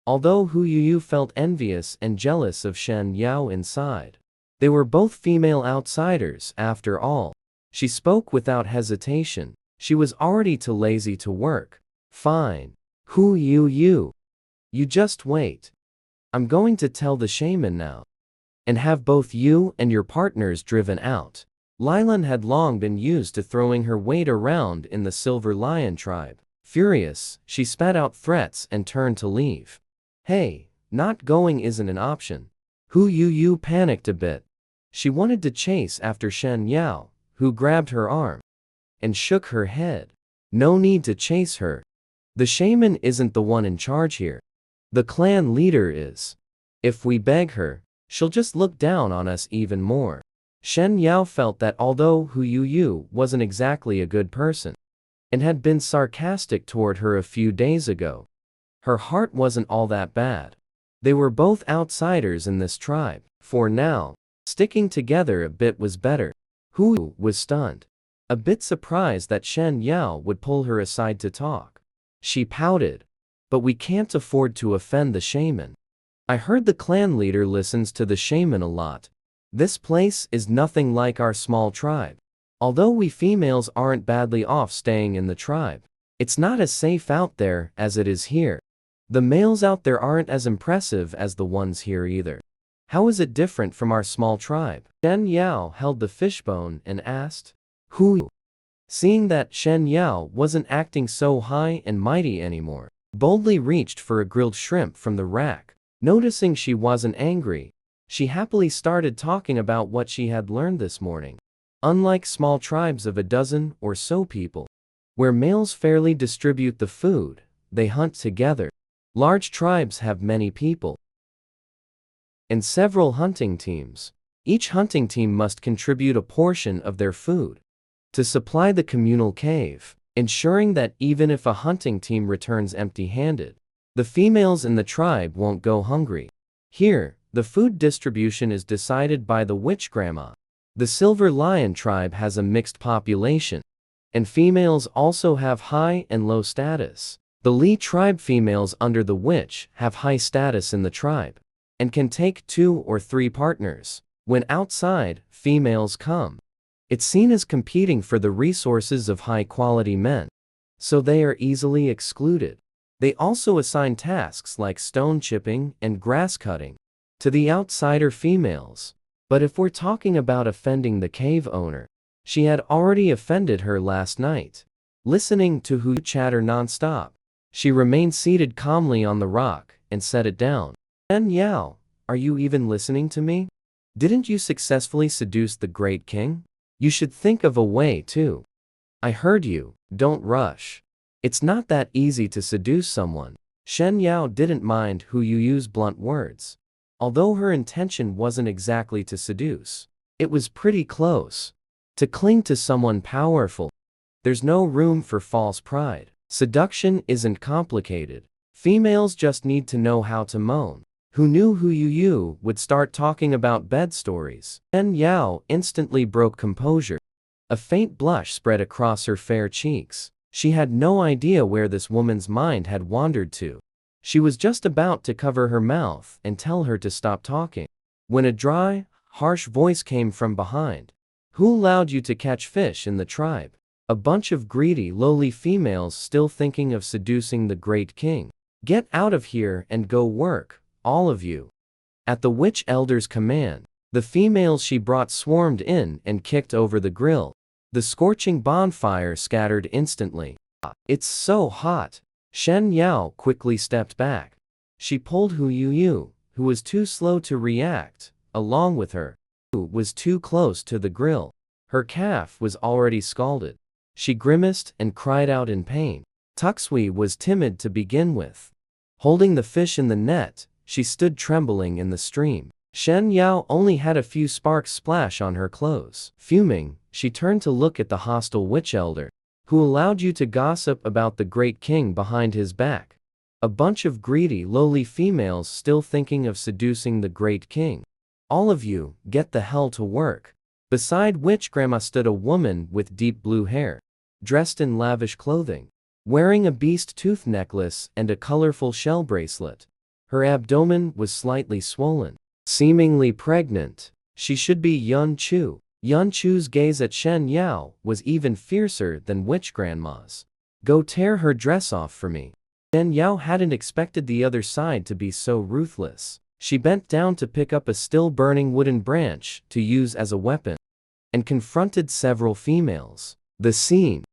Although Hu Yuyu felt envious and jealous of Shen Yao inside. They were both female outsiders, after all. She spoke without hesitation. She was already too lazy to work. Fine. Hu Yuyu. You just wait. I'm going to tell the shaman now. And have both you and your partners driven out. Lilan had long been used to throwing her weight around in the Silver Lion tribe. Furious, she spat out threats and turned to leave. Hey, not going isn't an option. Hu Yuyu panicked a bit. She wanted to chase after Shen Yao, who grabbed her arm and shook her head. No need to chase her. The shaman isn't the one in charge here. The clan leader is. If we beg her, she'll just look down on us even more. Shen Yao felt that although Hu Yuyu wasn't exactly a good person, and had been sarcastic toward her a few days ago, her heart wasn't all that bad. They were both outsiders in this tribe. For now, sticking together a bit was better. Hu was stunned, a bit surprised that Shen Yao would pull her aside to talk. She pouted. But we can't afford to offend the shaman. I heard the clan leader listens to the shaman a lot. This place is nothing like our small tribe. Although we females aren't badly off staying in the tribe, it's not as safe out there as it is here. The males out there aren't as impressive as the ones here either. How is it different from our small tribe? Shen Yao held the fishbone and asked. Who? Seeing that Shen Yao wasn't acting so high and mighty anymore, boldly reached for a grilled shrimp from the rack. Noticing she wasn't angry, she happily started talking about what she had learned this morning. Unlike small tribes of a dozen or so people, where males fairly distribute the food, they hunt together. Large tribes have many people and several hunting teams. Each hunting team must contribute a portion of their food to supply the communal cave, ensuring that even if a hunting team returns empty-handed, the females in the tribe won't go hungry. Here, the food distribution is decided by the witch grandma. The Silver Lion tribe has a mixed population, and females also have high and low status. The Li tribe females under the witch have high status in the tribe, and can take 2 or 3 partners. When outside females come, it's seen as competing for the resources of high-quality men, so they are easily excluded. They also assign tasks like stone chipping and grass cutting to the outsider females. But if we're talking about offending the cave owner, she had already offended her last night. Listening to Hu chatter non-stop, she remained seated calmly on the rock and set it down. Shen Yao, are you even listening to me? Didn't you successfully seduce the great king? You should think of a way too. I heard you, don't rush. It's not that easy to seduce someone. Shen Yao didn't mind Hu Yuyu's blunt words. Although her intention wasn't exactly to seduce, it was pretty close. To cling to someone powerful. There's no room for false pride. Seduction isn't complicated. Females just need to know how to moan. Who knew Hu Yuyu would start talking about bed stories? Shen Yao instantly broke composure. A faint blush spread across her fair cheeks. She had no idea where this woman's mind had wandered to. She was just about to cover her mouth and tell her to stop talking, when a dry, harsh voice came from behind. Who allowed you to catch fish in the tribe? A bunch of greedy, lowly females still thinking of seducing the great king. Get out of here and go work, all of you. At the witch elder's command, the females she brought swarmed in and kicked over the grill. The scorching bonfire scattered instantly. It's so hot. Shen Yao quickly stepped back. She pulled Hu Yu, who was too slow to react, along with her. Hu was too close to the grill. Her calf was already scalded. She grimaced and cried out in pain. Tuxui was timid to begin with. Holding the fish in the net, she stood trembling in the stream. Shen Yao only had a few sparks splash on her clothes. Fuming, she turned to look at the hostile witch elder. Who allowed you to gossip about the great king behind his back? A bunch of greedy, lowly females still thinking of seducing the great king. All of you, get the hell to work. Beside witch grandma stood a woman with deep blue hair, dressed in lavish clothing, wearing a beast tooth necklace and a colorful shell bracelet. Her abdomen was slightly swollen, seemingly pregnant. She should be Yun Chu. Yun Chu's gaze at Shen Yao was even fiercer than witch grandma's. Go tear her dress off for me. Shen Yao hadn't expected the other side to be so ruthless. She bent down to pick up a still burning wooden branch to use as a weapon, and confronted several females. The scene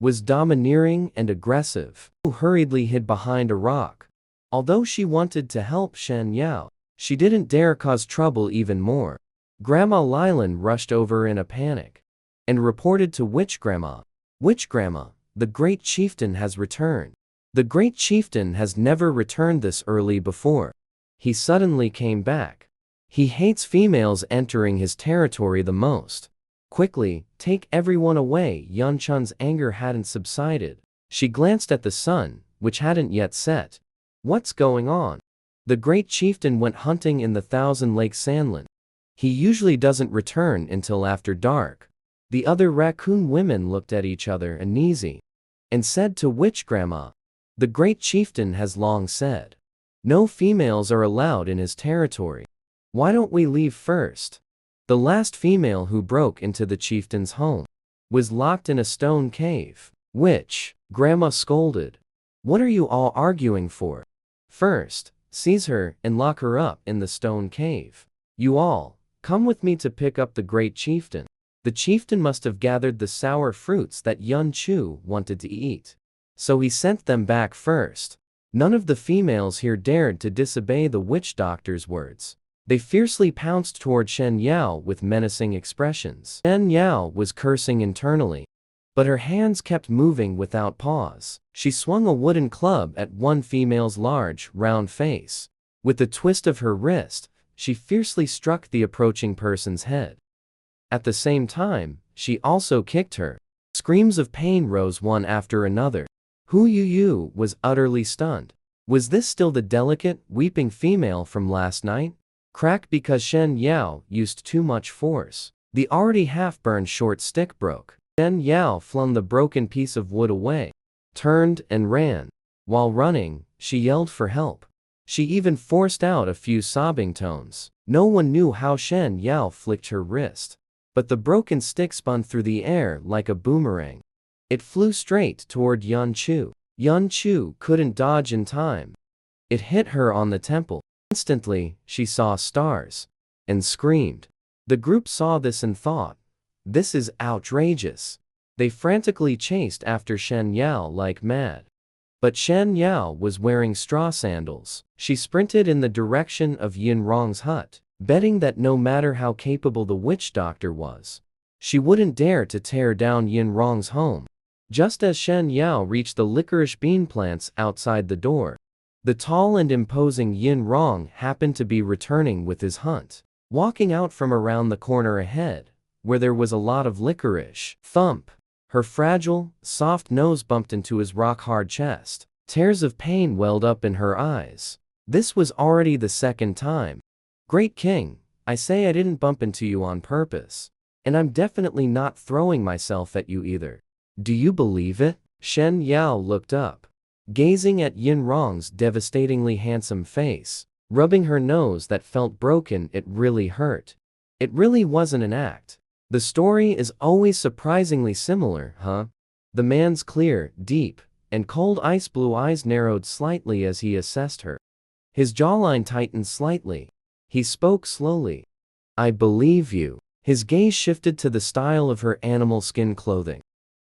was domineering and aggressive. Hu hurriedly hid behind a rock. Although she wanted to help Shen Yao, she didn't dare cause trouble even more. Grandma Lilan rushed over in a panic and reported to Witch Grandma. Witch Grandma, the great chieftain has returned. The great chieftain has never returned this early before. He suddenly came back. He hates females entering his territory the most. Quickly, take everyone away. Yun Chun's anger hadn't subsided. She glanced at the sun, which hadn't yet set. What's going on? The great chieftain went hunting in the Thousand Lake Sandland. He usually doesn't return until after dark. The other raccoon women looked at each other uneasy and said to Witch Grandma, the great chieftain has long said, no females are allowed in his territory. Why don't we leave first? The last female who broke into the chieftain's home was locked in a stone cave. Witch Grandma scolded. What are you all arguing for? First, seize her and lock her up in the stone cave. You all, come with me to pick up the great chieftain. The chieftain must have gathered the sour fruits that Yun Chu wanted to eat, so he sent them back first. None of the females here dared to disobey the witch doctor's words. They fiercely pounced toward Shen Yao with menacing expressions. Shen Yao was cursing internally, but her hands kept moving without pause. She swung a wooden club at one female's large, round face. With a twist of her wrist, she fiercely struck the approaching person's head. At the same time, she also kicked her. Screams of pain rose one after another. Hu Yu was utterly stunned. Was this still the delicate, weeping female from last night? Crack because Shen Yao used too much force. The already half-burned short stick broke. Shen Yao flung the broken piece of wood away, turned and ran. While running, she yelled for help. She even forced out a few sobbing tones. No one knew how Shen Yao flicked her wrist, but the broken stick spun through the air like a boomerang. It flew straight toward Yun Chu. Yun Chu couldn't dodge in time. It hit her on the temple. Instantly, she saw stars and screamed. The group saw this and thought, this is outrageous. They frantically chased after Shen Yao like mad. But Shen Yao was wearing straw sandals. She sprinted in the direction of Yin Rong's hut, betting that no matter how capable the witch doctor was, she wouldn't dare to tear down Yin Rong's home. Just as Shen Yao reached the licorice bean plants outside the door, the tall and imposing Yin Rong happened to be returning with his hunt. Walking out from around the corner ahead, where there was a lot of licorice. Thump! Her fragile, soft nose bumped into his rock-hard chest. Tears of pain welled up in her eyes. This was already the second time. Great King, I say I didn't bump into you on purpose. And I'm definitely not throwing myself at you either. Do you believe it? Shen Yao looked up. gazing at Yin Rong's devastatingly handsome face, rubbing her nose that felt broken. It really hurt. It really wasn't an act. The story is always surprisingly similar, huh? The man's clear, deep, and cold ice blue eyes narrowed slightly as he assessed her. His jawline tightened slightly. He spoke slowly. I believe you. His gaze shifted to the style of her animal skin clothing.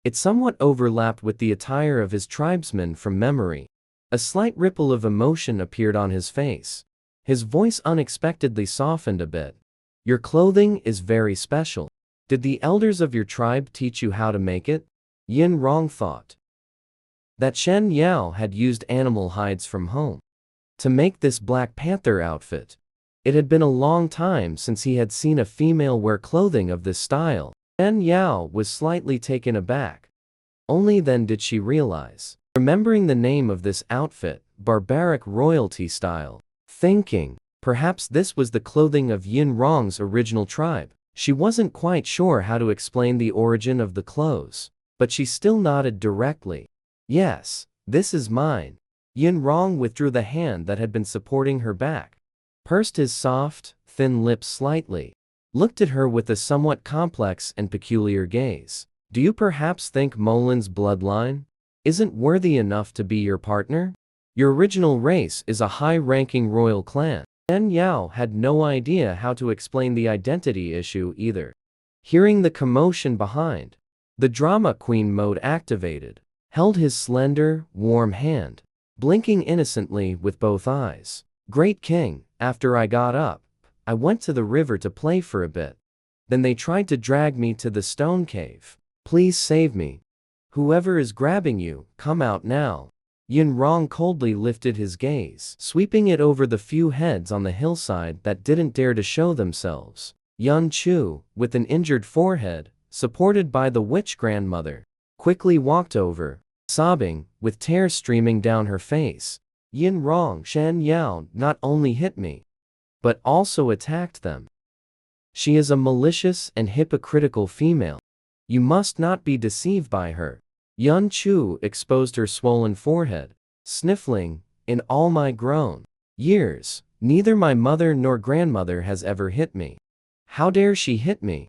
It somewhat overlapped with the attire of his tribesmen from memory. A slight ripple of emotion appeared on his face. His voice unexpectedly softened a bit. Your clothing is very special. Did the elders of your tribe teach you how to make it? Yin Rong thought that Shen Yao had used animal hides from home to make this Black Panther outfit. It had been a long time since he had seen a female wear clothing of this style. Shen Yao was slightly taken aback. Only then did she realize, remembering the name of this outfit, barbaric royalty style, thinking, perhaps this was the clothing of Yin Rong's original tribe. She wasn't quite sure how to explain the origin of the clothes, but she still nodded directly. Yes, this is mine. Yin Rong withdrew the hand that had been supporting her back, pursed his soft, thin lips slightly, looked at her with a somewhat complex and peculiar gaze. Do you perhaps think Molin's bloodline isn't worthy enough to be your partner? Your original race is a high-ranking royal clan. Shen Yao had no idea how to explain the identity issue either. Hearing the commotion behind, the drama queen mode activated, held his slender, warm hand, blinking innocently with both eyes. Great King, after I got up, I went to the river to play for a bit. Then they tried to drag me to the stone cave. Please save me. Whoever is grabbing you, come out now. Yin Rong coldly lifted his gaze, sweeping it over the few heads on the hillside that didn't dare to show themselves. Yun Chu, with an injured forehead, supported by the witch grandmother, quickly walked over, sobbing, with tears streaming down her face. Yin Rong, Shen Yao not only hit me, but also attacked them. She is a malicious and hypocritical female. You must not be deceived by her. Yun Chu exposed her swollen forehead, sniffling, in all my grown years, neither my mother nor grandmother has ever hit me. How dare she hit me?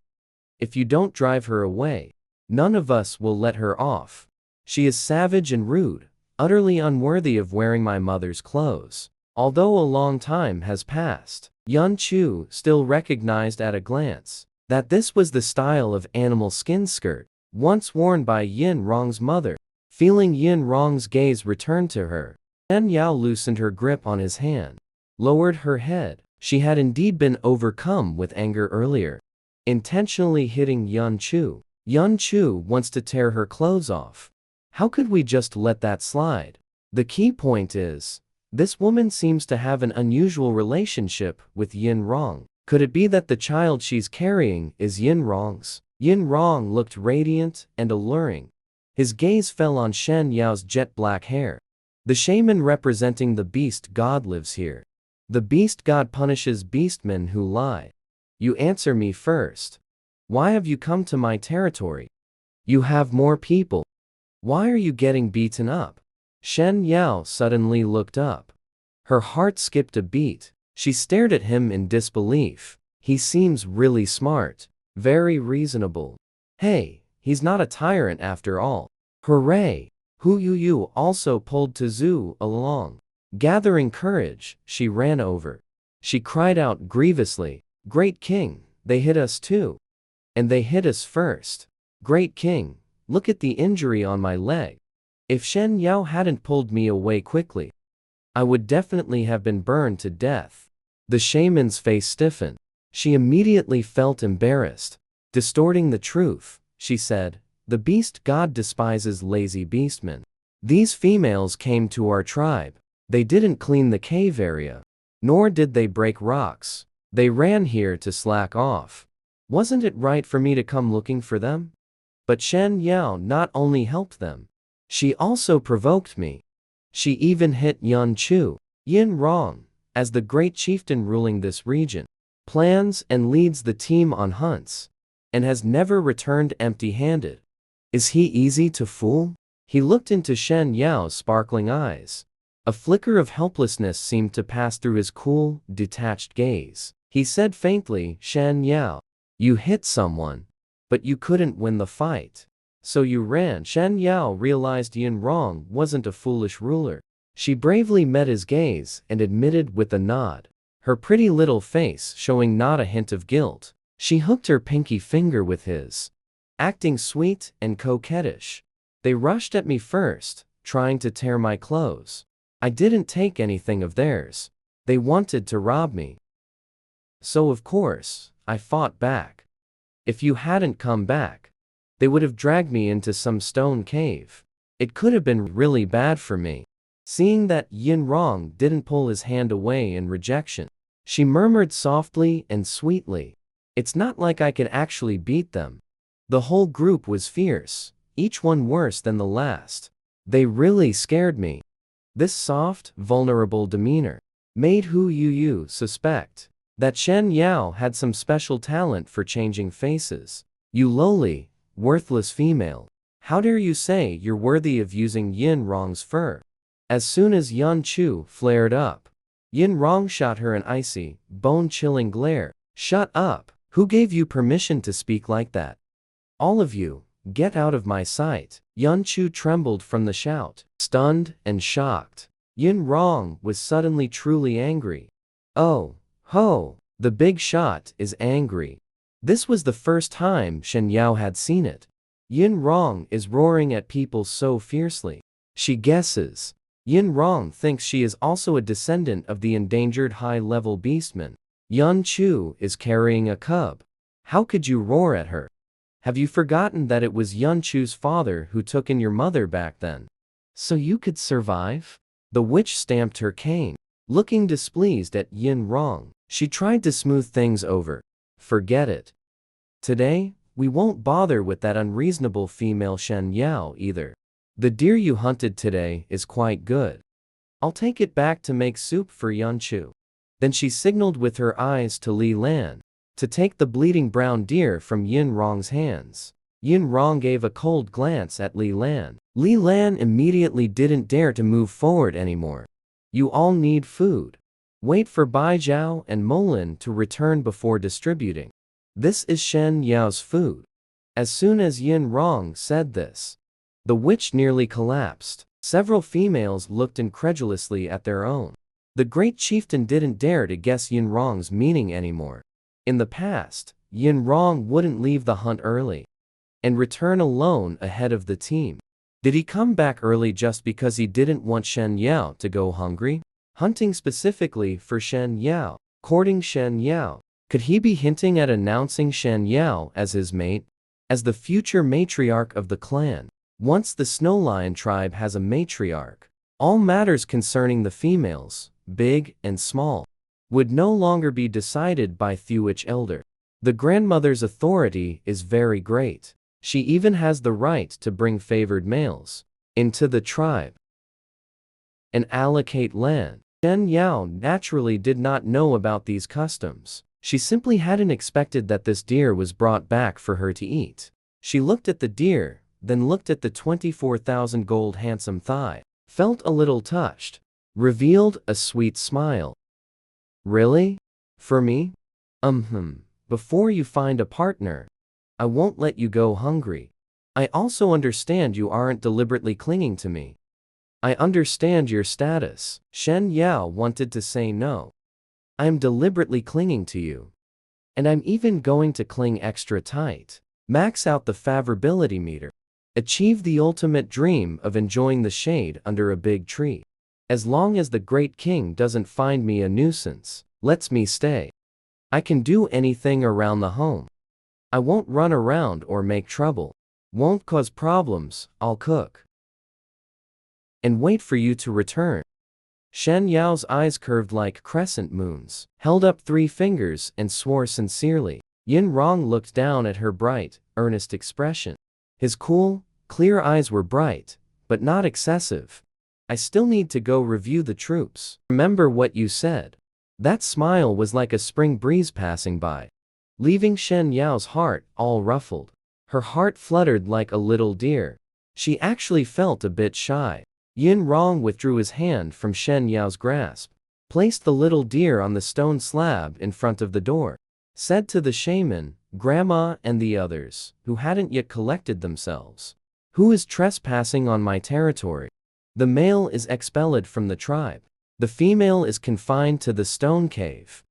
If you don't drive her away, none of us will let her off. She is savage and rude, utterly unworthy of wearing my mother's clothes. Although a long time has passed, Yun Chu still recognized at a glance that this was the style of animal skin skirt once worn by Yin Rong's mother. Feeling Yin Rong's gaze return to her, Shen Yao loosened her grip on his hand, lowered her head. She had indeed been overcome with anger earlier, intentionally hitting Yun Chu. Yun Chu wants to tear her clothes off. How could we just let that slide? The key point is, this woman seems to have an unusual relationship with Yin Rong. Could it be that the child she's carrying is Yin Rong's? Yin Rong looked radiant and alluring. His gaze fell on Shen Yao's jet-black hair. The shaman representing the beast god lives here. The beast god punishes beastmen who lie. You answer me first. Why have you come to my territory? You have more people. Why are you getting beaten up? Shen Yao suddenly looked up. Her heart skipped a beat. She stared at him in disbelief. He seems really smart. Very reasonable. Hey, he's not a tyrant after all. Hooray! Hu Yu also pulled Tzu along. Gathering courage, she ran over. She cried out grievously, Great King, they hit us too. And they hit us first. Great King, look at the injury on my leg. If Shen Yao hadn't pulled me away quickly, I would definitely have been burned to death. The shaman's face stiffened. She immediately felt embarrassed. Distorting the truth, she said, the beast god despises lazy beastmen. These females came to our tribe. They didn't clean the cave area, nor did they break rocks. They ran here to slack off. Wasn't it right for me to come looking for them? But Shen Yao not only helped them, she also provoked me. She even hit Yun Chu. Yin Rong, as the great chieftain ruling this region, plans and leads the team on hunts, and has never returned empty-handed. Is he easy to fool? He looked into Shen Yao's sparkling eyes. A flicker of helplessness seemed to pass through his cool, detached gaze. He said faintly, "Shen Yao, you hit someone, but you couldn't win the fight. So you ran." Shen Yao realized Yin Rong wasn't a foolish ruler. She bravely met his gaze and admitted with a nod, her pretty little face showing not a hint of guilt. She hooked her pinky finger with his, acting sweet and coquettish. "They rushed at me first, trying to tear my clothes. I didn't take anything of theirs. They wanted to rob me. So of course, I fought back. If you hadn't come back, they would have dragged me into some stone cave. It could have been really bad for me." Seeing that Yin Rong didn't pull his hand away in rejection, she murmured softly and sweetly, "It's not like I could actually beat them. The whole group was fierce, each one worse than the last. They really scared me." This soft, vulnerable demeanor made Hu Yu suspect that Shen Yao had some special talent for changing faces. "You lowly, worthless female. How dare you say you're worthy of using Yin Rong's fur?" As soon as Yan Chu flared up, Yin Rong shot her an icy, bone-chilling glare. "Shut up! Who gave you permission to speak like that? All of you, get out of my sight." Yan Chu trembled from the shout. Stunned and shocked, Yin Rong was suddenly truly angry. "Oh, ho! The big shot is angry." This was the first time Shen Yao had seen it. Yin Rong is roaring at people so fiercely. She guesses Yin Rong thinks she is also a descendant of the endangered high-level beastmen. Yan Chu is carrying a cub. How could you roar at her? Have you forgotten that it was Yan Chu's father who took in your mother back then? So you could survive? The witch stamped her cane, looking displeased at Yin Rong. She tried to smooth things over. "Forget it. Today, we won't bother with that unreasonable female Shen Yao either. The deer you hunted today is quite good. I'll take it back to make soup for Yan Chu." Then she signaled with her eyes to Li Lan to take the bleeding brown deer from Yin Rong's hands. Yin Rong gave a cold glance at Li Lan. Li Lan immediately didn't dare to move forward anymore. "You all need food. Wait for Bai Zhao and Molin to return before distributing. This is Shen Yao's food." As soon as Yin Rong said this, the witch nearly collapsed. Several females looked incredulously at their own. The great chieftain didn't dare to guess Yin Rong's meaning anymore. In the past, Yin Rong wouldn't leave the hunt early and return alone ahead of the team. Did he come back early just because he didn't want Shen Yao to go hungry? Hunting specifically for Shen Yao, courting Shen Yao. Could he be hinting at announcing Shen Yao as his mate? As the future matriarch of the clan. Once the Snow Lion tribe has a matriarch, all matters concerning the females, big and small, would no longer be decided by Thuich Elder. The grandmother's authority is very great. She even has the right to bring favored males into the tribe and allocate land. Shen Yao naturally did not know about these customs. She simply hadn't expected that this deer was brought back for her to eat. She looked at the deer, then looked at the 24,000 gold handsome thigh, felt a little touched, revealed a sweet smile. "Really? For me? Before you find a partner, I won't let you go hungry. I also understand you aren't deliberately clinging to me. I understand your status." Shen Yao wanted to say no. "I'm deliberately clinging to you. And I'm even going to cling extra tight. Max out the favorability meter. Achieve the ultimate dream of enjoying the shade under a big tree. As long as the Great King doesn't find me a nuisance, lets me stay. I can do anything around the home. I won't run around or make trouble. Won't cause problems, I'll cook. And wait for you to return." Shen Yao's eyes curved like crescent moons, held up 3 fingers and swore sincerely. Yin Rong looked down at her bright, earnest expression. His cool, clear eyes were bright, but not excessive. "I still need to go review the troops. Remember what you said." That smile was like a spring breeze passing by, leaving Shen Yao's heart all ruffled. Her heart fluttered like a little deer. She actually felt a bit shy. Yin Rong withdrew his hand from Shen Yao's grasp, placed the little deer on the stone slab in front of the door, said to the shaman, Grandma and the others, who hadn't yet collected themselves, "Who is trespassing on my territory? The male is expelled from the tribe. The female is confined to the stone cave.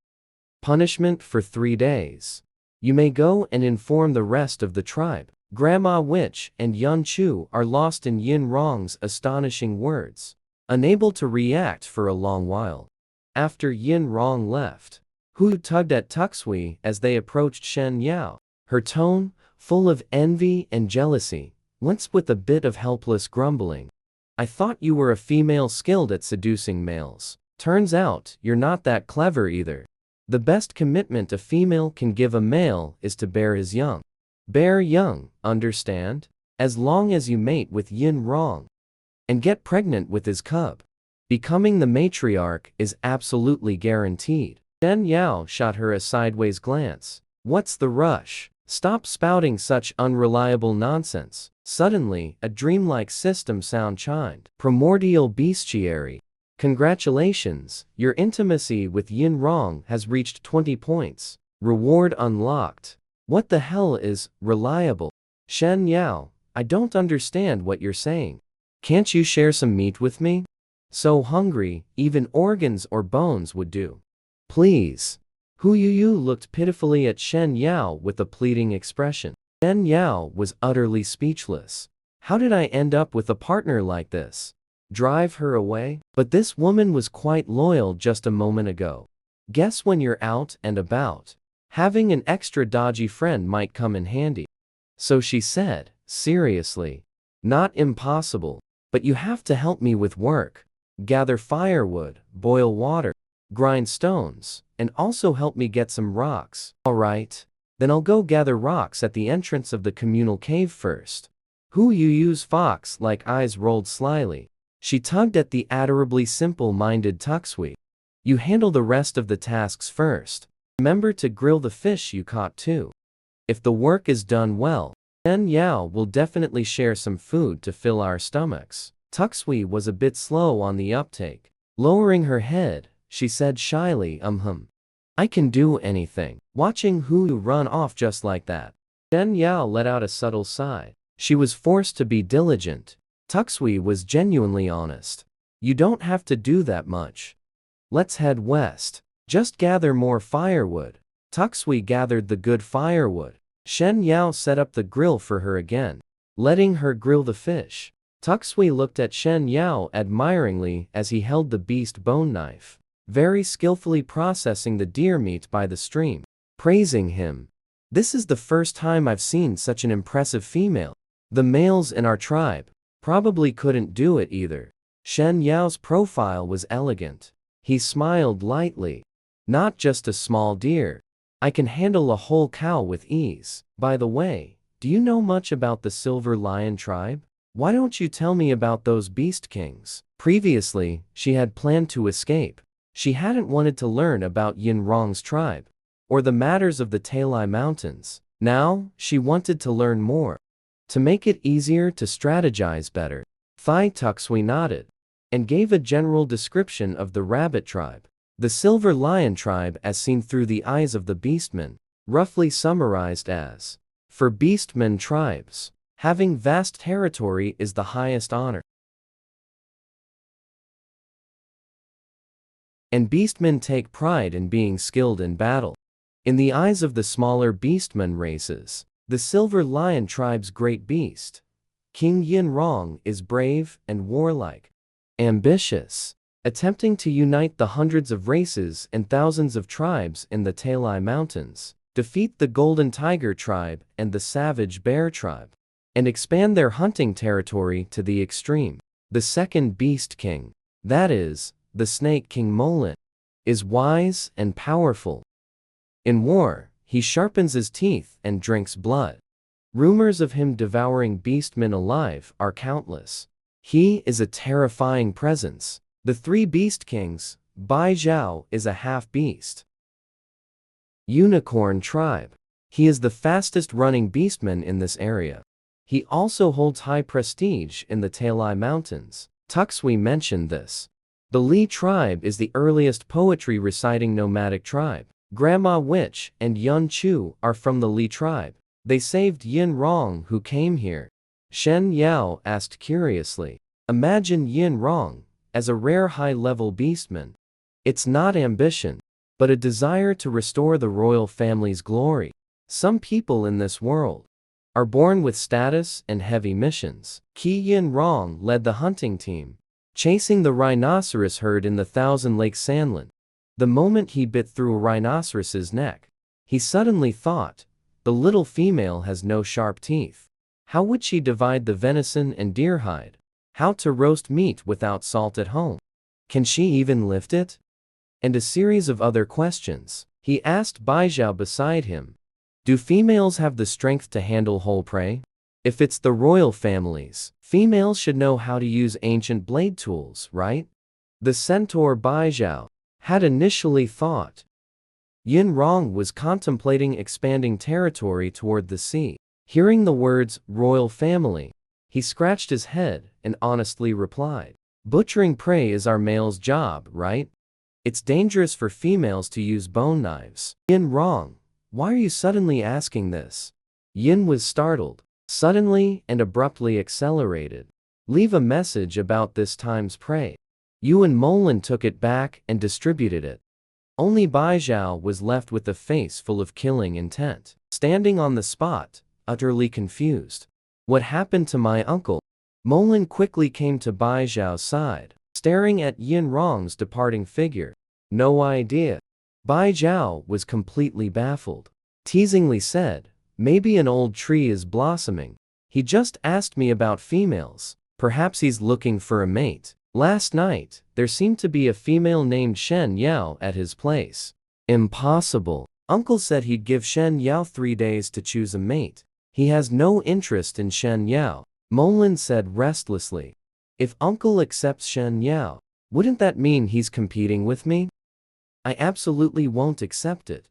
Punishment for 3 days. You may go and inform the rest of the tribe." Grandma Witch and Yun Chu are lost in Yin Rong's astonishing words, unable to react for a long while. After Yin Rong left, Hu tugged at Tuxui as they approached Shen Yao, her tone, full of envy and jealousy, once with a bit of helpless grumbling. "I thought you were a female skilled at seducing males. Turns out you're not that clever either. The best commitment a female can give a male is to bear his young. Bear young, understand? As long as you mate with Yin Rong and get pregnant with his cub, becoming the matriarch is absolutely guaranteed." Shen Yao shot her a sideways glance. "What's the rush? Stop spouting such unreliable nonsense." Suddenly, a dreamlike system sound chimed. "Primordial bestiary. Congratulations, your intimacy with Yin Rong has reached 20 points. Reward unlocked." "What the hell is reliable? Shen Yao, I don't understand what you're saying. Can't you share some meat with me? So hungry, even organs or bones would do. Please." Hu Yuyu looked pitifully at Shen Yao with a pleading expression. Shen Yao was utterly speechless. How did I end up with a partner like this? Drive her away? But this woman was quite loyal just a moment ago. Guess when you're out and about, having an extra dodgy friend might come in handy. So she said, seriously. Not impossible, but you have to help me with work. Gather firewood, boil water, grind stones, and also help me get some rocks. All right, then I'll go gather rocks at the entrance of the communal cave first. Hu Yuyu's fox-like eyes rolled slyly. She tugged at the adorably simple-minded Tuxui. You handle the rest of the tasks first. Remember to grill the fish you caught too. If the work is done well, Shen Yao will definitely share some food to fill our stomachs. Tuxui was a bit slow on the uptake. Lowering her head, she said shyly, I can do anything. Watching Hu run off just like that, Shen Yao let out a subtle sigh. She was forced to be diligent. Tuxui was genuinely honest. You don't have to do that much. Let's head west. Just gather more firewood. Tuxui gathered the good firewood. Shen Yao set up the grill for her again, letting her grill the fish. Tuxui looked at Shen Yao admiringly as he held the beast bone knife, very skillfully processing the deer meat by the stream, praising him. This is the first time I've seen such an impressive female. The males in our tribe probably couldn't do it either. Shen Yao's profile was elegant. He smiled lightly. Not just a small deer. I can handle a whole cow with ease. By the way, do you know much about the Silver Lion tribe? Why don't you tell me about those beast kings? Previously, she had planned to escape. She hadn't wanted to learn about Yin Rong's tribe, or the matters of the Talai Mountains. Now, she wanted to learn more, to make it easier to strategize better. Thai Tuxui nodded, and gave a general description of the rabbit tribe. The Silver Lion tribe as seen through the eyes of the beastmen, roughly summarized as, for beastmen tribes, having vast territory is the highest honor. And beastmen take pride in being skilled in battle. In the eyes of the smaller beastmen races, the Silver Lion tribe's great beast, King Yin Rong, is brave and warlike, ambitious, attempting to unite the hundreds of races and thousands of tribes in the Talai Mountains, defeat the Golden Tiger tribe and the Savage Bear tribe, and expand their hunting territory to the extreme. The second Beast King, that is, the Snake King Molin, is wise and powerful. In war, he sharpens his teeth and drinks blood. Rumors of him devouring beastmen alive are countless. He is a terrifying presence. The three Beast Kings, Bai Zhao is a half-beast. Unicorn tribe. He is the fastest running beastman in this area. He also holds high prestige in the Talai Mountains. Tuxui mentioned this. The Li tribe is the earliest poetry reciting nomadic tribe. Grandma Witch and Yun Chu are from the Li tribe. They saved Yin Rong who came here. Shen Yao asked curiously. Imagine Yin Rong as a rare high-level beastman. It's not ambition, but a desire to restore the royal family's glory. Some people in this world are born with status and heavy missions. Qi Yin Rong led the hunting team, chasing the rhinoceros herd in the Thousand Lakes Sandland. The moment he bit through a rhinoceros's neck, he suddenly thought, the little female has no sharp teeth. How would she divide the venison and deer hide? How to roast meat without salt at home? Can she even lift it? And a series of other questions. He asked Baizhao beside him. Do females have the strength to handle whole prey? If it's the royal families, females should know how to use ancient blade tools, right? The centaur Baizhao had initially thought. Yin Rong was contemplating expanding territory toward the sea. Hearing the words, royal family, he scratched his head and honestly replied. Butchering prey is our male's job, right? It's dangerous for females to use bone knives. Yin Rong, why are you suddenly asking this? Yin was startled, suddenly and abruptly accelerated. Leave a message about this time's prey. You and Molin took it back and distributed it. Only Baizhao was left with a face full of killing intent, standing on the spot, utterly confused. What happened to my uncle? Molin quickly came to Baizhao's side, staring at Yin Rong's departing figure. No idea. Baizhao was completely baffled. Teasingly said, maybe an old tree is blossoming. He just asked me about females. Perhaps he's looking for a mate. Last night, there seemed to be a female named Shen Yao at his place. Impossible. Uncle said he'd give Shen Yao 3 days to choose a mate. He has no interest in Shen Yao. Molin said restlessly. If Uncle accepts Shen Yao, wouldn't that mean he's competing with me? I absolutely won't accept it.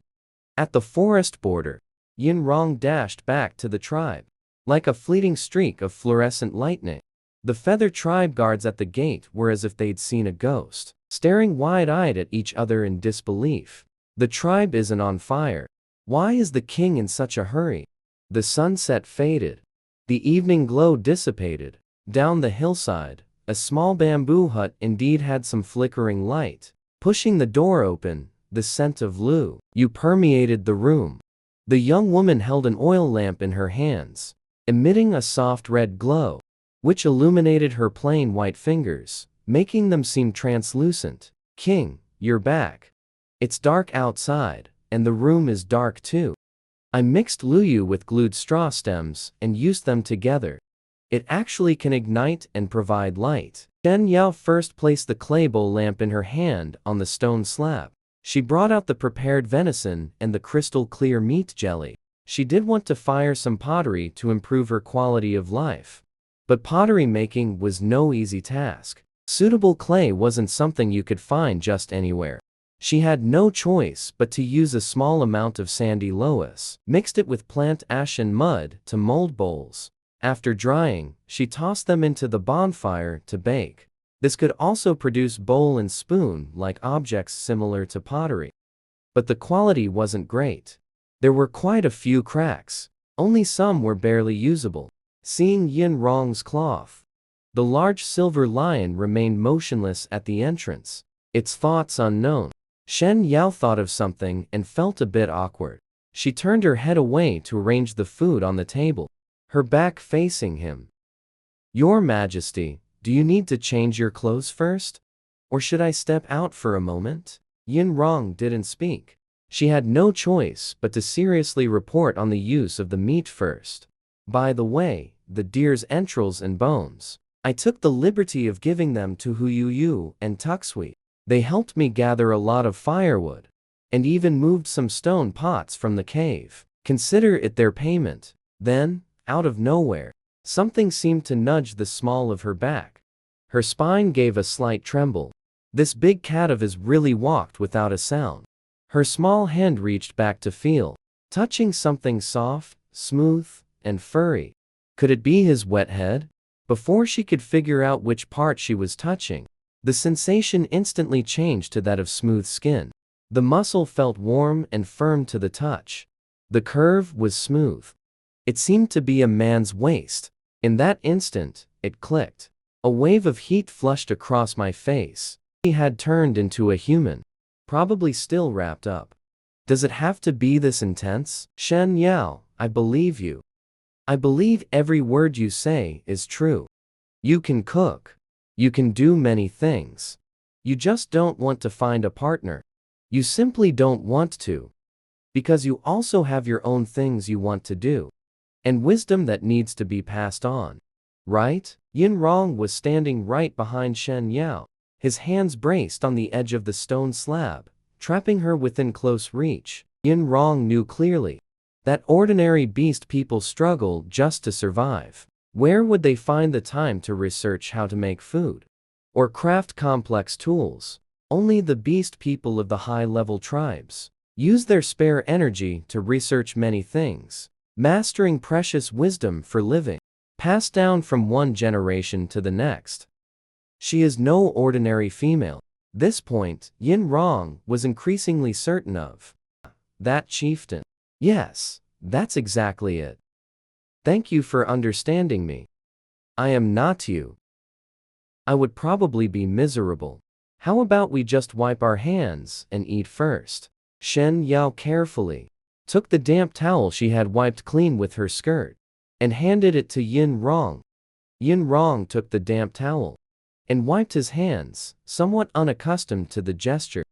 At the forest border, Yin Rong dashed back to the tribe. Like a fleeting streak of fluorescent lightning, the feather tribe guards at the gate were as if they'd seen a ghost, staring wide-eyed at each other in disbelief. The tribe isn't on fire. Why is the king in such a hurry? The sunset faded. The evening glow dissipated. Down the hillside, a small bamboo hut indeed had some flickering light. Pushing the door open, the scent of Lu Yu permeated the room. The young woman held an oil lamp in her hands, emitting a soft red glow, which illuminated her plain white fingers, making them seem translucent. King, you're back. It's dark outside, and the room is dark too. I mixed Lu Yu with glued straw stems and used them together. It actually can ignite and provide light. Shen Yao first placed the clay bowl lamp in her hand on the stone slab. She brought out the prepared venison and the crystal clear meat jelly. She did want to fire some pottery to improve her quality of life. But pottery making was no easy task. Suitable clay wasn't something you could find just anywhere. She had no choice but to use a small amount of sandy loess, mixed it with plant ash and mud to mold bowls. After drying, she tossed them into the bonfire to bake. This could also produce bowl and spoon-like objects similar to pottery. But the quality wasn't great. There were quite a few cracks. Only some were barely usable. Seeing Yin Rong's cloth, the large silver lion remained motionless at the entrance, its thoughts unknown. Shen Yao thought of something and felt a bit awkward. She turned her head away to arrange the food on the table, her back facing him. Your Majesty, do you need to change your clothes first? Or should I step out for a moment? Yin Rong didn't speak. She had no choice but to seriously report on the use of the meat first. By the way, the deer's entrails and bones. I took the liberty of giving them to Hu Yu and Tuxui. They helped me gather a lot of firewood, and even moved some stone pots from the cave. Consider it their payment. Then, out of nowhere, something seemed to nudge the small of her back. Her spine gave a slight tremble. This big cat of his really walked without a sound. Her small hand reached back to feel, touching something soft, smooth, and furry. Could it be his wet head? Before she could figure out which part she was touching, the sensation instantly changed to that of smooth skin. The muscle felt warm and firm to the touch. The curve was smooth. It seemed to be a man's waist. In that instant, it clicked. A wave of heat flushed across my face. He had turned into a human. Probably still wrapped up. Does it have to be this intense? Shen Yao, I believe you. I believe every word you say is true. You can cook. You can do many things. You just don't want to find a partner. You simply don't want to. Because you also have your own things you want to do. And wisdom that needs to be passed on. Right? Yin Rong was standing right behind Shen Yao, his hands braced on the edge of the stone slab, trapping her within close reach. Yin Rong knew clearly that ordinary beast people struggle just to survive. Where would they find the time to research how to make food? Or craft complex tools? Only the beast people of the high-level tribes use their spare energy to research many things, mastering precious wisdom for living, passed down from one generation to the next. She is no ordinary female. This point, Yin Rong was increasingly certain of. That chieftain. Yes, that's exactly it. Thank you for understanding me. I am not you. I would probably be miserable. How about we just wipe our hands and eat first? Shen Yao carefully took the damp towel she had wiped clean with her skirt and handed it to Yin Rong. Yin Rong took the damp towel and wiped his hands, somewhat unaccustomed to the gesture.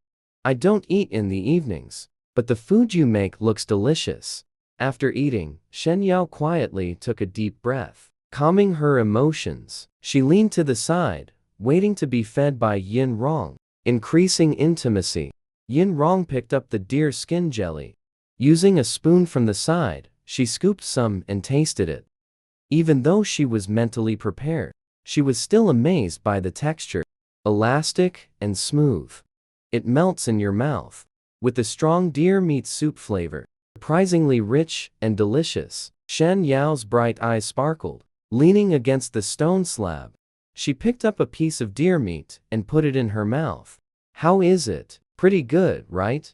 I don't eat in the evenings, but the food you make looks delicious. After eating, Shen Yao quietly took a deep breath. Calming her emotions, she leaned to the side, waiting to be fed by Yin Rong. Increasing intimacy. Yin Rong picked up the deer skin jelly. Using a spoon from the side, she scooped some and tasted it. Even though she was mentally prepared, she was still amazed by the texture. Elastic and smooth. It melts in your mouth. With the strong deer meat soup flavor. Surprisingly rich and delicious. Shen Yao's bright eyes sparkled. Leaning against the stone slab, she picked up a piece of deer meat and put it in her mouth. How is it? Pretty good, right?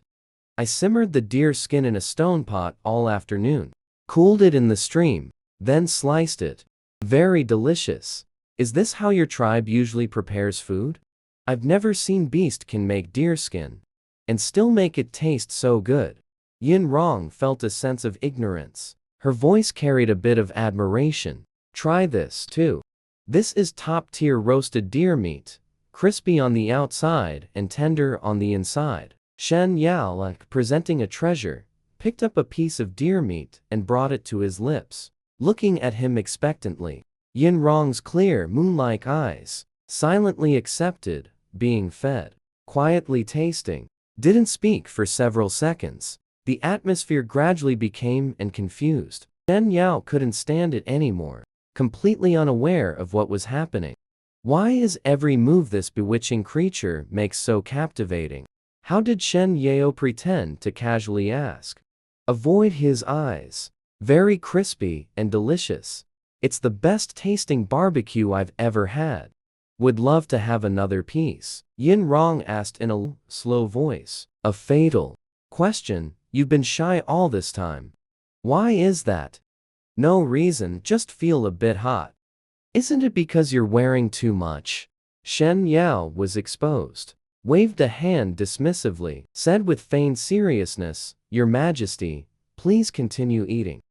I simmered the deer skin in a stone pot all afternoon. Cooled it in the stream, then sliced it. Very delicious. Is this how your tribe usually prepares food? I've never seen beast can make deer skin and still make it taste so good. Yin Rong felt a sense of ignorance. Her voice carried a bit of admiration. Try this, too. This is top-tier roasted deer meat, crispy on the outside and tender on the inside. Shen Yao, like presenting a treasure, picked up a piece of deer meat and brought it to his lips, looking at him expectantly. Yin Rong's clear, moon-like eyes silently accepted being fed, quietly tasting. Didn't speak for several seconds. The atmosphere gradually became confused. Shen Yao couldn't stand it anymore. Completely unaware of what was happening. Why is every move this bewitching creature makes so captivating? How did Shen Yao pretend to casually ask? Avoid his eyes. Very crispy and delicious. It's the best tasting barbecue I've ever had. Would love to have another piece. Yin Rong asked in a slow voice. A fatal question. You've been shy all this time. Why is that? No reason, just feel a bit hot. Isn't it because you're wearing too much? Shen Yao was exposed. Waved a hand dismissively, said with feigned seriousness, Your Majesty, please continue eating.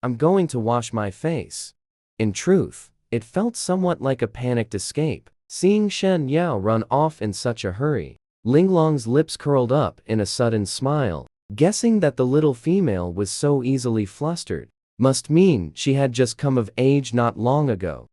I'm going to wash my face. In truth, it felt somewhat like a panicked escape, seeing Shen Yao run off in such a hurry. Linglong's lips curled up in a sudden smile, guessing that the little female was so easily flustered. Must mean she had just come of age not long ago,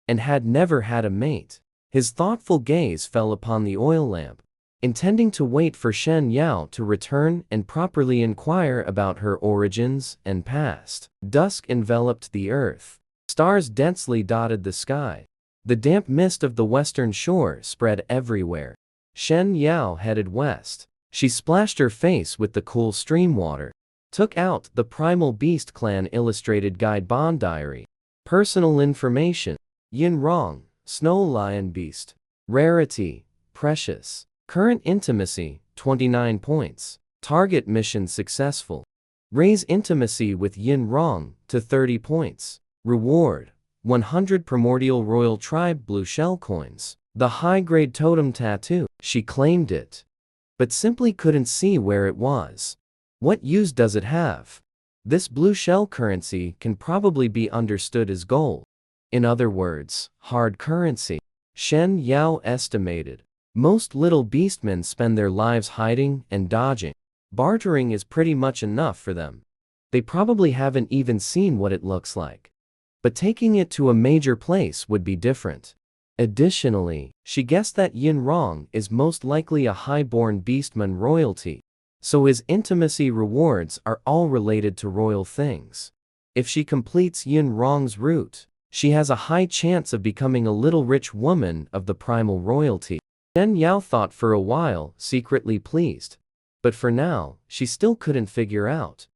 and had never had a mate. His thoughtful gaze fell upon the oil lamp, intending to wait for Shen Yao to return and properly inquire about her origins and past. Dusk enveloped the earth. Stars densely dotted the sky. The damp mist of the western shore spread everywhere. Shen Yao headed west. She splashed her face with the cool stream water. Took out the Primal Beast Clan Illustrated Guide Bond Diary. Personal information. Yin Rong, Snow Lion Beast. Rarity, precious. Current intimacy, 29 points. Target mission successful. Raise intimacy with Yin Rong to 30 points. Reward, 100 Primordial Royal Tribe Blue Shell Coins. The high-grade totem tattoo. She claimed it, but simply couldn't see where it was. What use does it have? This blue shell currency can probably be understood as gold. In other words, hard currency. Shen Yao estimated. Most little beastmen spend their lives hiding and dodging. Bartering is pretty much enough for them. They probably haven't even seen what it looks like. But taking it to a major place would be different. Additionally, she guessed that Yin Rong is most likely a high-born beastman royalty, so his intimacy rewards are all related to royal things. If she completes Yin Rong's route, she has a high chance of becoming a little rich woman of the primal royalty. Shen Yao thought for a while, secretly pleased. But for now, she still couldn't figure out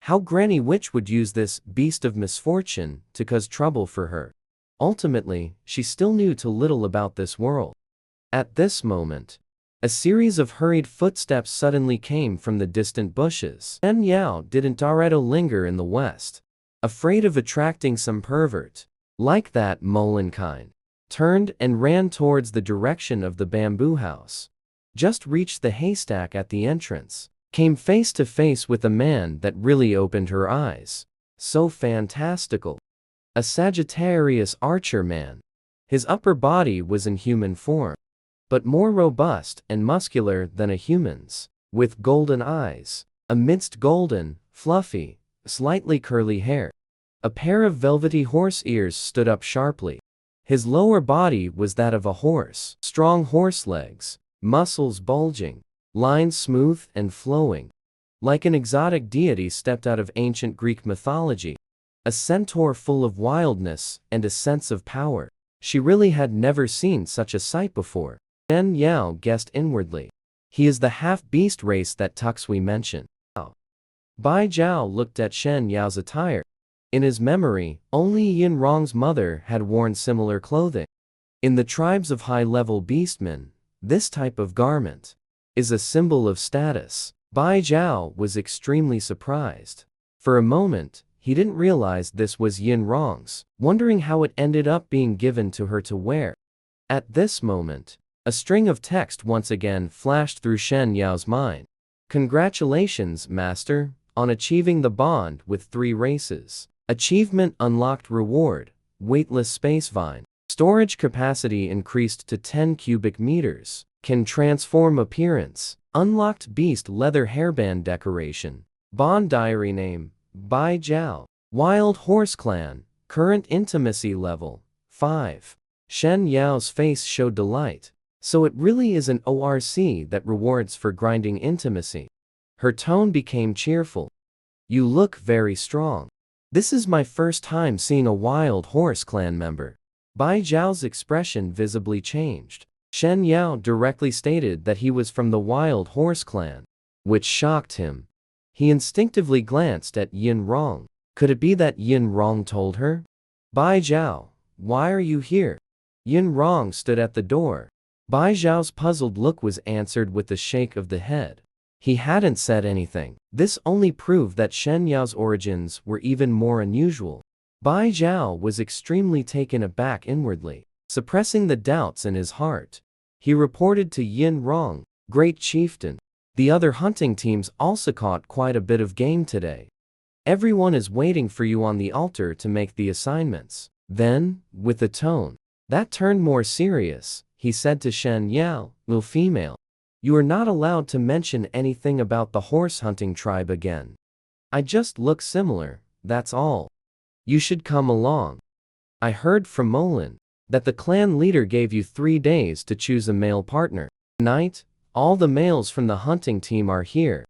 how Granny Witch would use this beast of misfortune to cause trouble for her. Ultimately, she still knew too little about this world. At this moment, a series of hurried footsteps suddenly came from the distant bushes. Shen Yao didn't already linger in the west, afraid of attracting some pervert, like that Molin kind, turned and ran towards the direction of the bamboo house. Just reached the haystack at the entrance, came face to face with a man that really opened her eyes. So fantastical. A Sagittarius archer man. His upper body was in human form, but more robust and muscular than a human's, with golden eyes, amidst golden, fluffy, slightly curly hair. A pair of velvety horse ears stood up sharply. His lower body was that of a horse, strong horse legs, muscles bulging, lines smooth and flowing, like an exotic deity stepped out of ancient Greek mythology. A centaur full of wildness and a sense of power. She really had never seen such a sight before. Shen Yao guessed inwardly. He is the half-beast race that Tuxui mentioned. Bai Jiao looked at Shen Yao's attire. In his memory, only Yin Rong's mother had worn similar clothing. In the tribes of high-level beastmen, this type of garment is a symbol of status. Bai Jiao was extremely surprised. For a moment, he didn't realize this was Yin Rong's, wondering how it ended up being given to her to wear. At this moment, a string of text once again flashed through Shen Yao's mind. Congratulations, Master, on achieving the bond with 3 races. Achievement unlocked reward, weightless space vine. Storage capacity increased to 10 cubic meters. Can transform appearance. Unlocked beast leather hairband decoration. Bond diary name, Bai Jiao. Wild Horse Clan, current intimacy level, 5. Shen Yao's face showed delight. So it really is an ORC that rewards for grinding intimacy. Her tone became cheerful. You look very strong. This is my first time seeing a Wild Horse Clan member. Bai Jiao's expression visibly changed. Shen Yao directly stated that he was from the Wild Horse Clan, which shocked him. He instinctively glanced at Yin Rong. Could it be that Yin Rong told her? Bai Jiao, why are you here? Yin Rong stood at the door. Bai Jiao's puzzled look was answered with a shake of the head. He hadn't said anything. This only proved that Shen Yao's origins were even more unusual. Bai Jiao was extremely taken aback inwardly, suppressing the doubts in his heart. He reported to Yin Rong, Great Chieftain. The other hunting teams also caught quite a bit of game today. Everyone is waiting for you on the altar to make the assignments. Then, with a tone that turned more serious, he said to Shen Yao, "Little female, you are not allowed to mention anything about the horse hunting tribe again. I just look similar, that's all. You should come along. I heard from Molin that the clan leader gave you 3 days to choose a male partner. Tonight, all the males from the hunting team are here.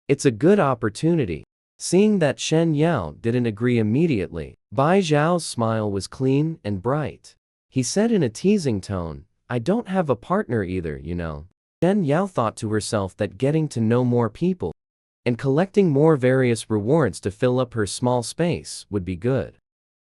It's a good opportunity." Seeing that Shen Yao didn't agree immediately, Bai Jiao's smile was clean and bright. He said in a teasing tone, "I don't have a partner either, you know." Shen Yao thought to herself that getting to know more people and collecting more various rewards to fill up her small space would be good.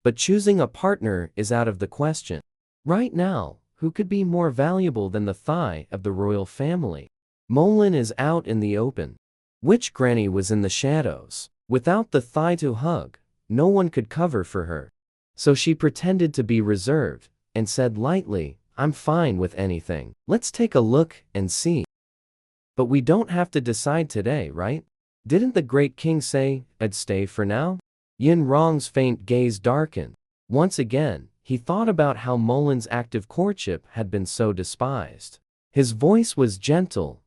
But choosing a partner is out of the question. Right now, who could be more valuable than the thigh of the royal family? Molin is out in the open. Witch Granny was in the shadows. Without the thigh to hug, no one could cover for her. So she pretended to be reserved and said lightly, "I'm fine with anything. Let's take a look and see." But we don't have to decide today, right? Didn't the great king say I'd stay for now? Yin Rong's faint gaze darkened. Once again, he thought about how Molin's active courtship had been so despised. His voice was gentle.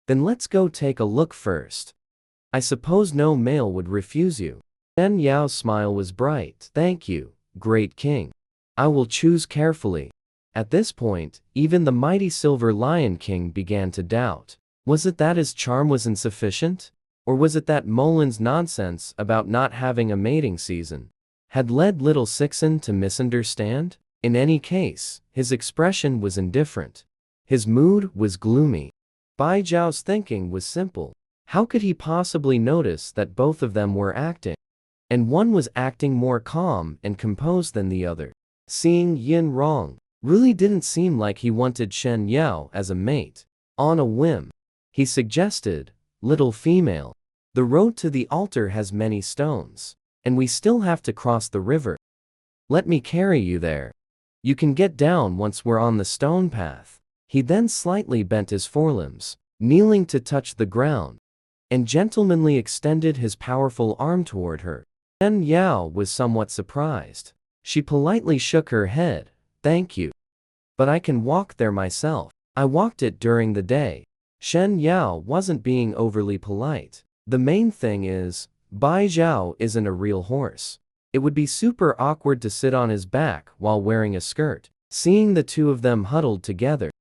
Then let's go take a look first. I suppose no male would refuse you. Shen Yao's smile was bright. Thank you, great king. I will choose carefully. At this point, even the mighty Silver Lion King began to doubt. Was it that his charm was insufficient? Or was it that Molin's nonsense about not having a mating season had led little Sixen to misunderstand? In any case, his expression was indifferent. His mood was gloomy. Bai Zhao's thinking was simple. How could he possibly notice that both of them were acting? And one was acting more calm and composed than the other. Seeing Yin Rong really didn't seem like he wanted Shen Yao as a mate. On a whim, he suggested, "Little female, the road to the altar has many stones, and we still have to cross the river. Let me carry you there. You can get down once we're on the stone path." He then slightly bent his forelimbs, kneeling to touch the ground, and gentlemanly extended his powerful arm toward her. Shen Yao was somewhat surprised. She politely shook her head. "Thank you. But I can walk there myself. I walked it during the day." Shen Yao wasn't being overly polite. The main thing is, Bai Zhao isn't a real horse. It would be super awkward to sit on his back while wearing a skirt. Seeing the two of them huddled together,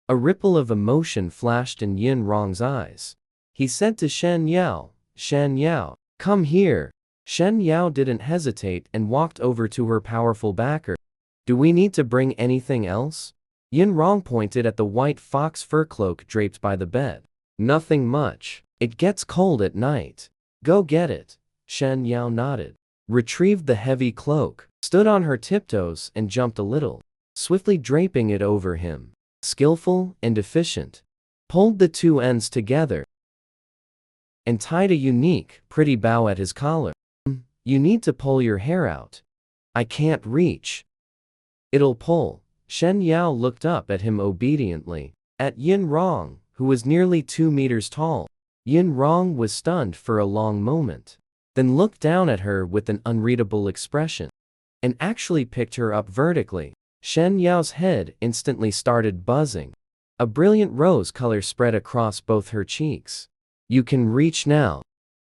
a ripple of emotion flashed in Yin Rong's eyes. He said to Shen Yao, "Shen Yao, come here." Shen Yao didn't hesitate and walked over to her powerful backer. "Do we need to bring anything else?" Yin Rong pointed at the white fox fur cloak draped by the bed. "Nothing much. It gets cold at night." "Go get it." Shen Yao nodded, retrieved the heavy cloak, stood on her tiptoes and jumped a little, swiftly draping it over him. Skillful and efficient. Pulled the two ends together and tied a unique, pretty bow at his collar. "You need to pull your hair out." "I can't reach." "It'll pull." Shen Yao looked up at him obediently. At Yin Rong, who was nearly 2 meters tall. Yin Rong was stunned for a long moment, then looked down at her with an unreadable expression, and actually picked her up vertically. Shen Yao's head instantly started buzzing. A brilliant rose color spread across both her cheeks. "You can reach now."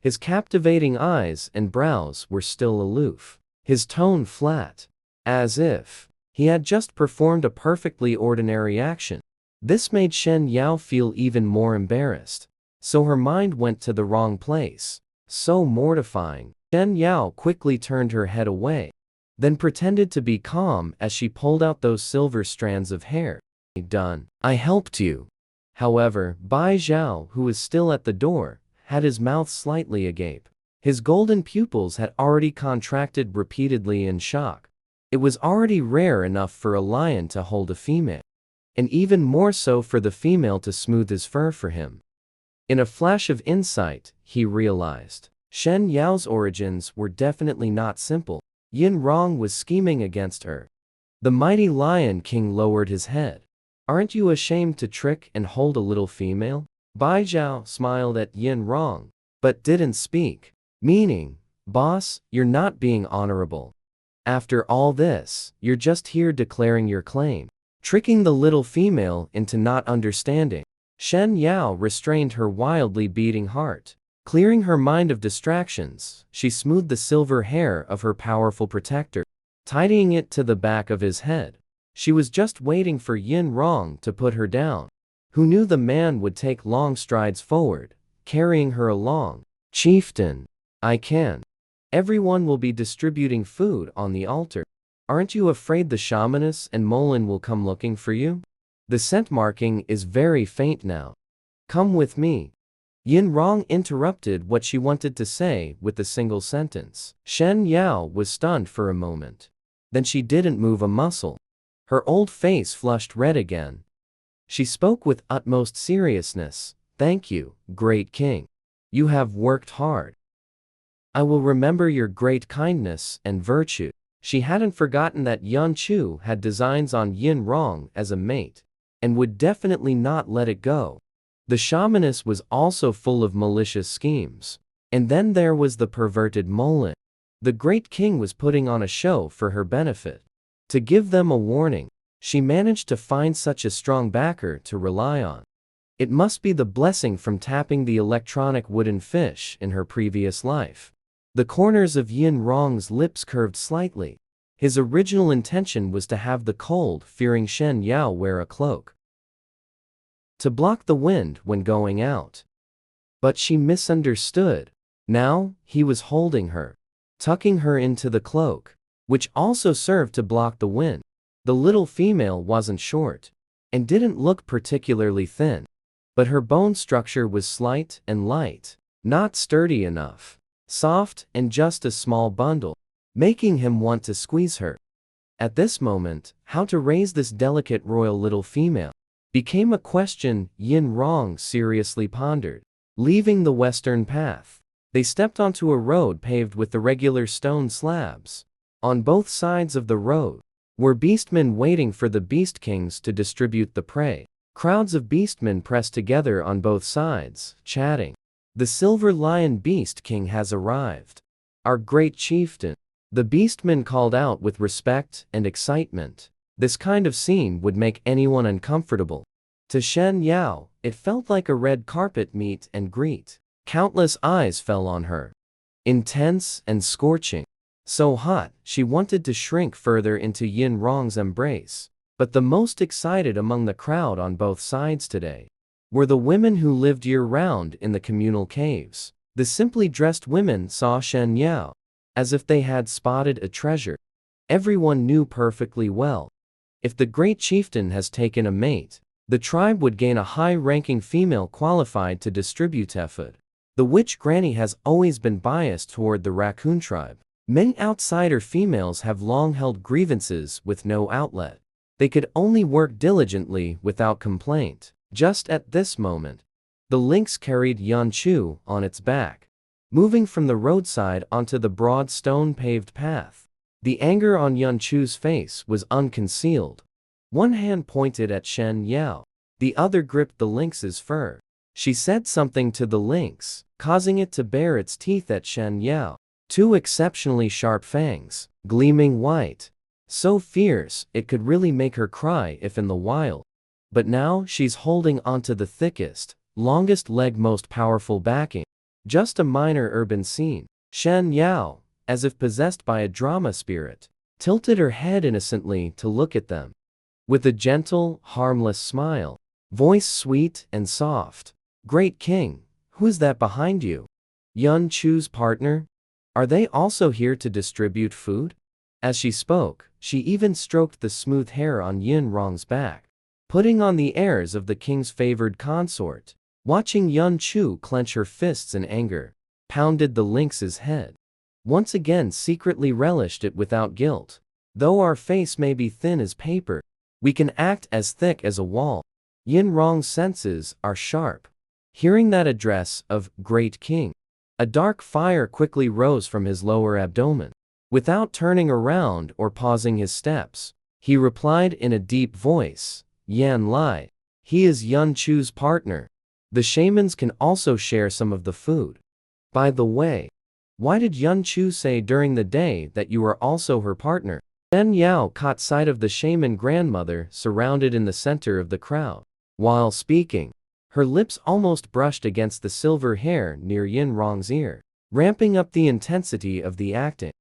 His captivating eyes and brows were still aloof, his tone flat, as if he had just performed a perfectly ordinary action. This made Shen Yao feel even more embarrassed. So her mind went to the wrong place. So mortifying. Shen Yao quickly turned her head away, then pretended to be calm as she pulled out those silver strands of hair. "Done. I helped you." However, Bai Zhao, who was still at the door, had his mouth slightly agape. His golden pupils had already contracted repeatedly in shock. It was already rare enough for a lion to hold a female, and even more so for the female to smooth his fur for him. In a flash of insight, he realized Shen Yao's origins were definitely not simple. Yin Rong was scheming against her. The mighty Lion King lowered his head. "Aren't you ashamed to trick and hold a little female?" Bai Zhao smiled at Yin Rong, but didn't speak. Meaning, "Boss, you're not being honorable. After all this, you're just here declaring your claim, tricking the little female into not understanding." Shen Yao restrained her wildly beating heart. Clearing her mind of distractions, she smoothed the silver hair of her powerful protector, tidying it to the back of his head. She was just waiting for Yin Rong to put her down. Who knew the man would take long strides forward, carrying her along? "Chieftain, I can. Everyone will be distributing food on the altar. Aren't you afraid the shamaness and Molin will come looking for you? The scent marking is very faint now. Come with me." Yin Rong interrupted what she wanted to say with a single sentence. Shen Yao was stunned for a moment. Then she didn't move a muscle. Her old face flushed red again. She spoke with utmost seriousness. "Thank you, great king. You have worked hard. I will remember your great kindness and virtue." She hadn't forgotten that Yan Chu had designs on Yin Rong as a mate, and would definitely not let it go. The shamaness was also full of malicious schemes. And then there was the perverted Molin. The great king was putting on a show for her benefit. To give them a warning, she managed to find such a strong backer to rely on. It must be the blessing from tapping the electronic wooden fish in her previous life. The corners of Yin Rong's lips curved slightly. His original intention was to have the cold-fearing Shen Yao wear a cloak to block the wind when going out. But she misunderstood. Now, he was holding her, tucking her into the cloak, which also served to block the wind. The little female wasn't short, and didn't look particularly thin, but her bone structure was slight and light, not sturdy enough, soft and just a small bundle, making him want to squeeze her. At this moment, how to raise this delicate royal little female became a question Yin Rong seriously pondered. Leaving the western path, they stepped onto a road paved with the regular stone slabs. On both sides of the road were beastmen waiting for the beast kings to distribute the prey. Crowds of beastmen pressed together on both sides, chatting. "The Silver Lion Beast King has arrived. Our great chieftain," the beastmen called out with respect and excitement. This kind of scene would make anyone uncomfortable. To Shen Yao, it felt like a red carpet meet and greet. Countless eyes fell on her. Intense and scorching. So hot, she wanted to shrink further into Yin Rong's embrace. But the most excited among the crowd on both sides today were the women who lived year-round in the communal caves. The simply dressed women saw Shen Yao as if they had spotted a treasure. Everyone knew perfectly well, if the great chieftain has taken a mate, the tribe would gain a high-ranking female qualified to distribute food. The witch granny has always been biased toward the raccoon tribe. Many outsider females have long held grievances with no outlet. They could only work diligently without complaint. Just at this moment, the lynx carried Yan Chu on its back, moving from the roadside onto the broad stone-paved path. The anger on Yan Chu's face was unconcealed. One hand pointed at Shen Yao. The other gripped the lynx's fur. She said something to the lynx, causing it to bare its teeth at Shen Yao. Two exceptionally sharp fangs, gleaming white. So fierce, it could really make her cry if in the wild. But now she's holding onto the thickest, longest leg, most powerful backing. Just a minor urban scene. Shen Yao, as if possessed by a drama spirit, tilted her head innocently to look at them. With a gentle, harmless smile, voice sweet and soft. "Great king, who is that behind you? Yan Chu's partner? Are they also here to distribute food?" As she spoke, she even stroked the smooth hair on Yin Rong's back, putting on the airs of the king's favored consort. Watching Yan Chu clench her fists in anger, pounded the lynx's head. Once again secretly relished it without guilt. "Though our face may be thin as paper, we can act as thick as a wall." Yin Rong's senses are sharp. Hearing that address of great king, a dark fire quickly rose from his lower abdomen. Without turning around or pausing his steps, he replied in a deep voice, "Yan Lai. He is Yan Chu's partner. The shamans can also share some of the food. By the way, why did Yan Chu say during the day that you are also her partner?" Shen Yao caught sight of the shaman grandmother surrounded in the center of the crowd. While speaking, her lips almost brushed against the silver hair near Yin Rong's ear, ramping up the intensity of the acting.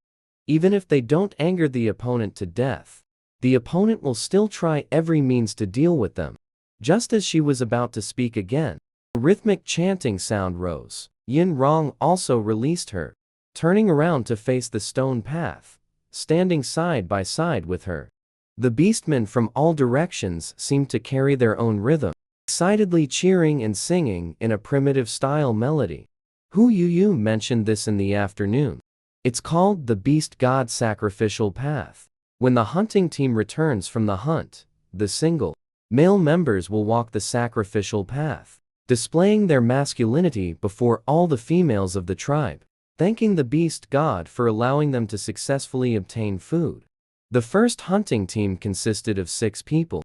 Even if they don't anger the opponent to death, the opponent will still try every means to deal with them. Just as she was about to speak again, a rhythmic chanting sound rose. Yin Rong also released her, turning around to face the stone path, standing side by side with her. The beastmen from all directions seemed to carry their own rhythm. excitedly cheering and singing in a primitive style melody. Hu Yu mentioned this in the afternoon. It's called the Beast God Sacrificial Path. When the hunting team returns from the hunt, the single male members will walk the sacrificial path, displaying their masculinity before all the females of the tribe, thanking the beast god for allowing them to successfully obtain food. The first hunting team consisted of 6 people,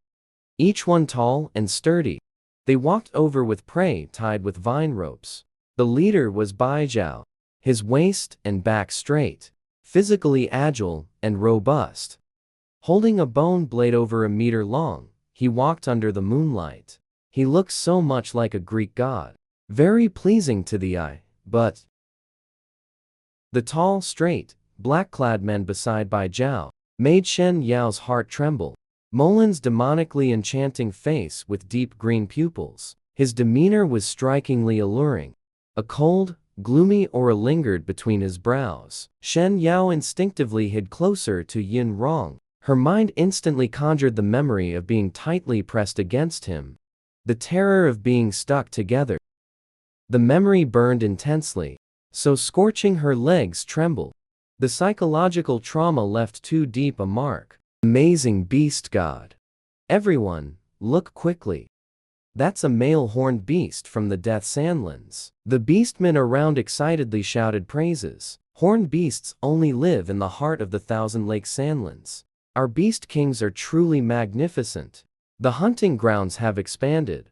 each one tall and sturdy. They walked over with prey tied with vine ropes. The leader was Bai Zhao, his waist and back straight, physically agile and robust. Holding a bone blade over a meter long, he walked under the moonlight. He looked so much like a Greek god, very pleasing to the eye, but the tall, straight, black-clad man beside Bai Zhao made Shen Yao's heart tremble. Molin's demonically enchanting face with deep green pupils. His demeanor was strikingly alluring. A cold, gloomy aura lingered between his brows. Shen Yao instinctively hid closer to Yin Rong. Her mind instantly conjured the memory of being tightly pressed against him, the terror of being stuck together. The memory burned intensely, so scorching her legs trembled. The psychological trauma left too deep a mark. Amazing beast god. Everyone, look quickly. That's a male horned beast from the Death Sandlands. The beastmen around excitedly shouted praises. Horned beasts only live in the heart of the Thousand Lake Sandlands. Our beast kings are truly magnificent. The hunting grounds have expanded.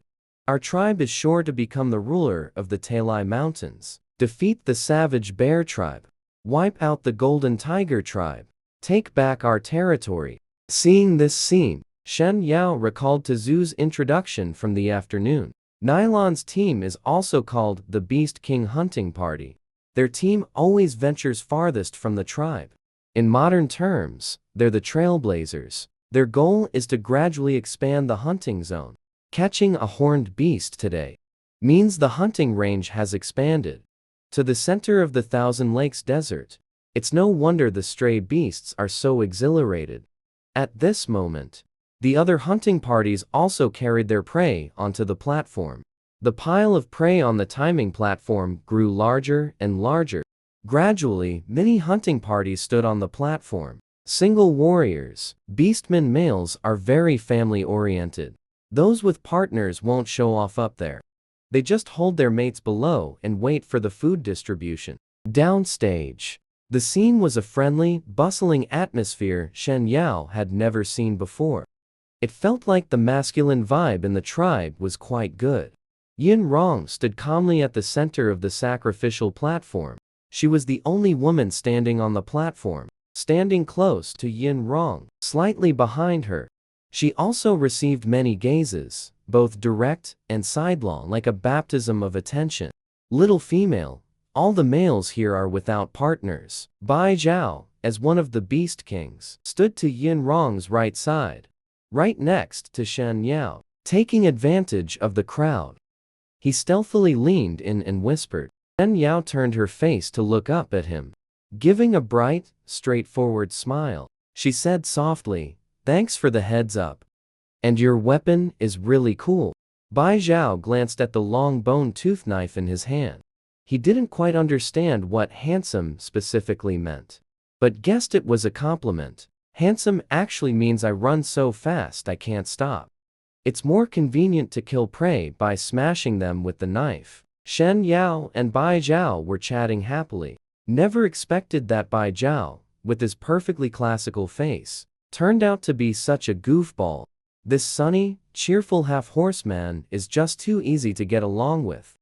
Our tribe is sure to become the ruler of the Talai Mountains. Defeat the savage bear tribe. Wipe out the golden tiger tribe. Take back our territory. Seeing this scene, Shen Yao recalled to Zhu's introduction from the afternoon. Nylon's team is also called the Beast King Hunting Party. Their team always ventures farthest from the tribe. In modern terms, they're the trailblazers. Their goal is to gradually expand the hunting zone. Catching a horned beast today means the hunting range has expanded to the center of the Thousand Lakes Desert. It's no wonder the stray beasts are so exhilarated. At this moment, the other hunting parties also carried their prey onto the platform. The pile of prey on the timing platform grew larger and larger. Gradually, many hunting parties stood on the platform. Single warriors, beastmen males are very family-oriented. Those with partners won't show off up there. They just hold their mates below and wait for the food distribution. Downstage. The scene was a friendly, bustling atmosphere Shen Yao had never seen before. It felt like the masculine vibe in the tribe was quite good. Yin Rong stood calmly at the center of the sacrificial platform. She was the only woman standing on the platform, standing close to Yin Rong, slightly behind her. She also received many gazes, both direct and sidelong, like a baptism of attention. Little female, all the males here are without partners. Bai Zhao, as one of the beast kings, stood to Yin Rong's right side, right next to Shen Yao. Taking advantage of the crowd, he stealthily leaned in and whispered. Shen Yao turned her face to look up at him. Giving a bright, straightforward smile, she said softly, "Thanks for the heads up. And your weapon is really cool." Bai Zhao glanced at the long bone tooth knife in his hand. He didn't quite understand what handsome specifically meant, but guessed it was a compliment. Handsome actually means I run so fast I can't stop. It's more convenient to kill prey by smashing them with the knife. Shen Yao and Bai Zhao were chatting happily. Never expected that Bai Zhao, with his perfectly classical face, turned out to be such a goofball. This sunny, cheerful half-horseman is just too easy to get along with.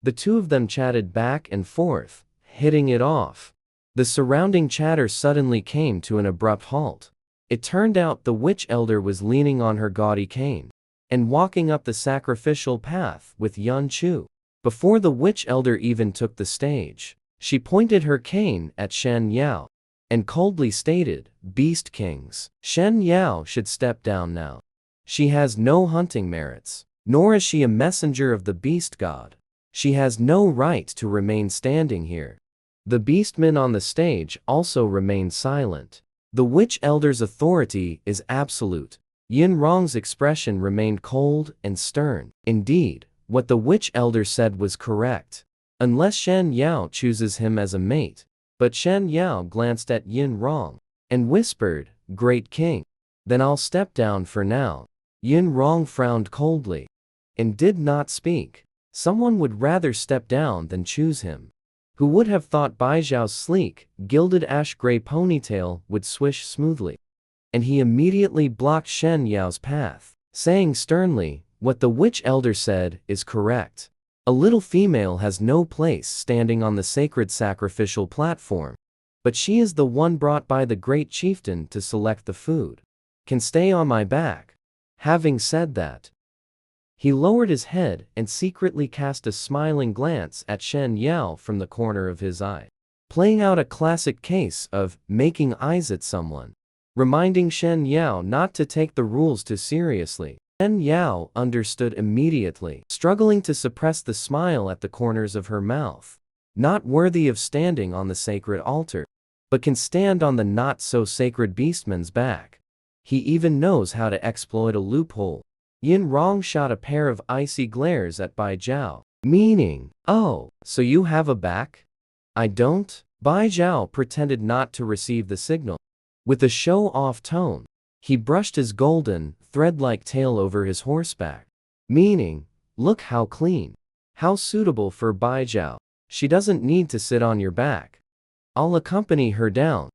The two of them chatted back and forth, hitting it off. The surrounding chatter suddenly came to an abrupt halt. It turned out the witch elder was leaning on her gaudy cane and walking up the sacrificial path with Yun Chu. Before the witch elder even took the stage, she pointed her cane at Shen Yao and coldly stated, "Beast kings, Shen Yao should step down now. She has no hunting merits, nor is she a messenger of the beast god. She has no right to remain standing here." The beastmen on the stage also remained silent. The witch elder's authority is absolute. Yin Rong's expression remained cold and stern. Indeed, what the witch elder said was correct. Unless Shen Yao chooses him as a mate. But Shen Yao glanced at Yin Rong and whispered, "Great king." "Then I'll step down for now." Yin Rong frowned coldly and did not speak. Someone would rather step down than choose him. Who would have thought Bai Zhao's sleek, gilded ash-gray ponytail would swish smoothly? And he immediately blocked Shen Yao's path, saying sternly, "What the witch elder said is correct. A little female has no place standing on the sacred sacrificial platform. But she is the one brought by the great chieftain to select the food. Can stay on my back." Having said that, he lowered his head and secretly cast a smiling glance at Shen Yao from the corner of his eye, playing out a classic case of making eyes at someone, reminding Shen Yao not to take the rules too seriously. Shen Yao understood immediately, struggling to suppress the smile at the corners of her mouth. Not worthy of standing on the sacred altar, but can stand on the not-so-sacred beastman's back. He even knows how to exploit a loophole. Yin Rong shot a pair of icy glares at Bai Zhao, meaning, "Oh, so you have a back? I don't?" Bai Zhao pretended not to receive the signal. With a show-off tone, he brushed his golden, thread-like tail over his horseback, meaning, "Look how clean. How suitable for Bai Zhao. She doesn't need to sit on your back. I'll accompany her down."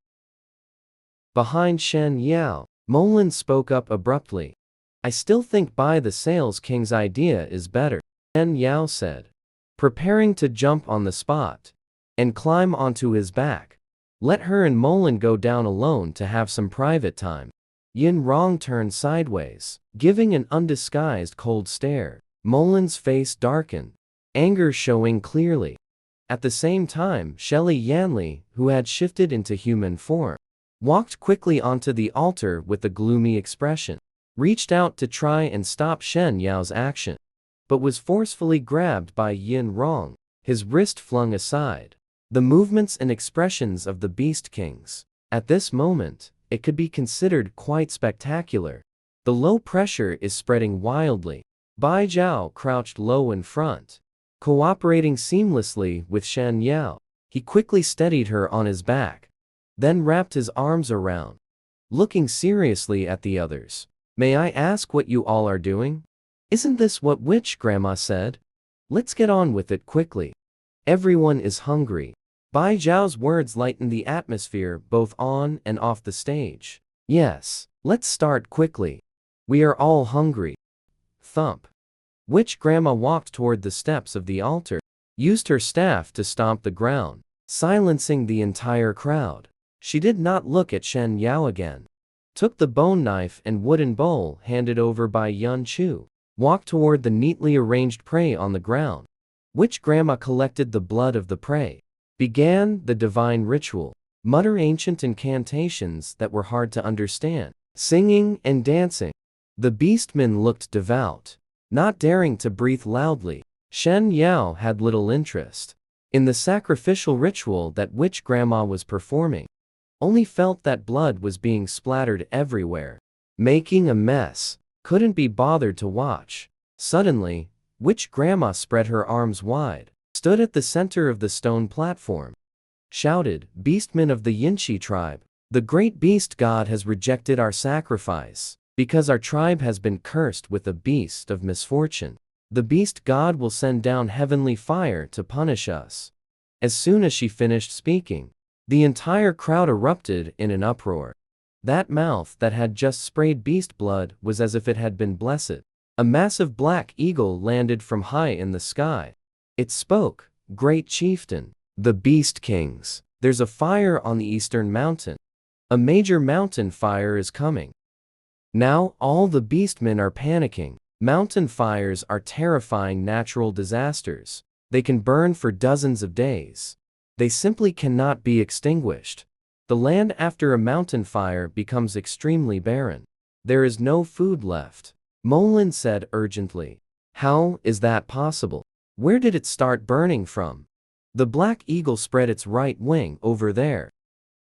Behind Shen Yao, Molin spoke up abruptly. "I still think Bai the Sales King's idea is better," Shen Yao said, preparing to jump on the spot and climb onto his back. "Let her and Molin go down alone to have some private time." Yin Rong turned sideways, giving an undisguised cold stare. Molin's face darkened, anger showing clearly. At the same time, Shelly Yanli, who had shifted into human form, walked quickly onto the altar with a gloomy expression, reached out to try and stop Shen Yao's action, but was forcefully grabbed by Yin Rong, his wrist flung aside. The movements and expressions of the Beast Kings. At this moment, it could be considered quite spectacular. The low pressure is spreading wildly. Bai Zhao crouched low in front, cooperating seamlessly with Shen Yao. He quickly steadied her on his back, then wrapped his arms around, looking seriously at the others. "May I ask what you all are doing? Isn't this what Witch Grandma said? Let's get on with it quickly. Everyone is hungry." Bai Zhao's words lightened the atmosphere both on and off the stage. "Yes, let's start quickly. We are all hungry." Thump. Witch Grandma walked toward the steps of the altar, used her staff to stomp the ground, silencing the entire crowd. She did not look at Shen Yao again, took the bone knife and wooden bowl handed over by Yun Chu, walked toward the neatly arranged prey on the ground. Witch Grandma collected the blood of the prey, began the divine ritual, mutter ancient incantations that were hard to understand, singing and dancing. The beastmen looked devout, not daring to breathe loudly. Shen Yao had little interest in the sacrificial ritual that Witch Grandma was performing, only felt that blood was being splattered everywhere, making a mess, couldn't be bothered to watch. Suddenly, Witch Grandma spread her arms wide, stood at the center of the stone platform, shouted, "Beastmen of the Yinshi tribe, the great beast god has rejected our sacrifice, because our tribe has been cursed with a beast of misfortune. The beast god will send down heavenly fire to punish us." As soon as she finished speaking, the entire crowd erupted in an uproar. That mouth that had just sprayed beast blood was as if it had been blessed. A massive black eagle landed from high in the sky. It spoke, "Great chieftain, the Beast Kings, there's a fire on the eastern mountain. A major mountain fire is coming." Now all the beastmen are panicking. Mountain fires are terrifying natural disasters. They can burn for dozens of days. They simply cannot be extinguished. The land after a mountain fire becomes extremely barren. There is no food left. Molin said urgently. "How is that possible? Where did it start burning from?" The black eagle spread its right wing over there.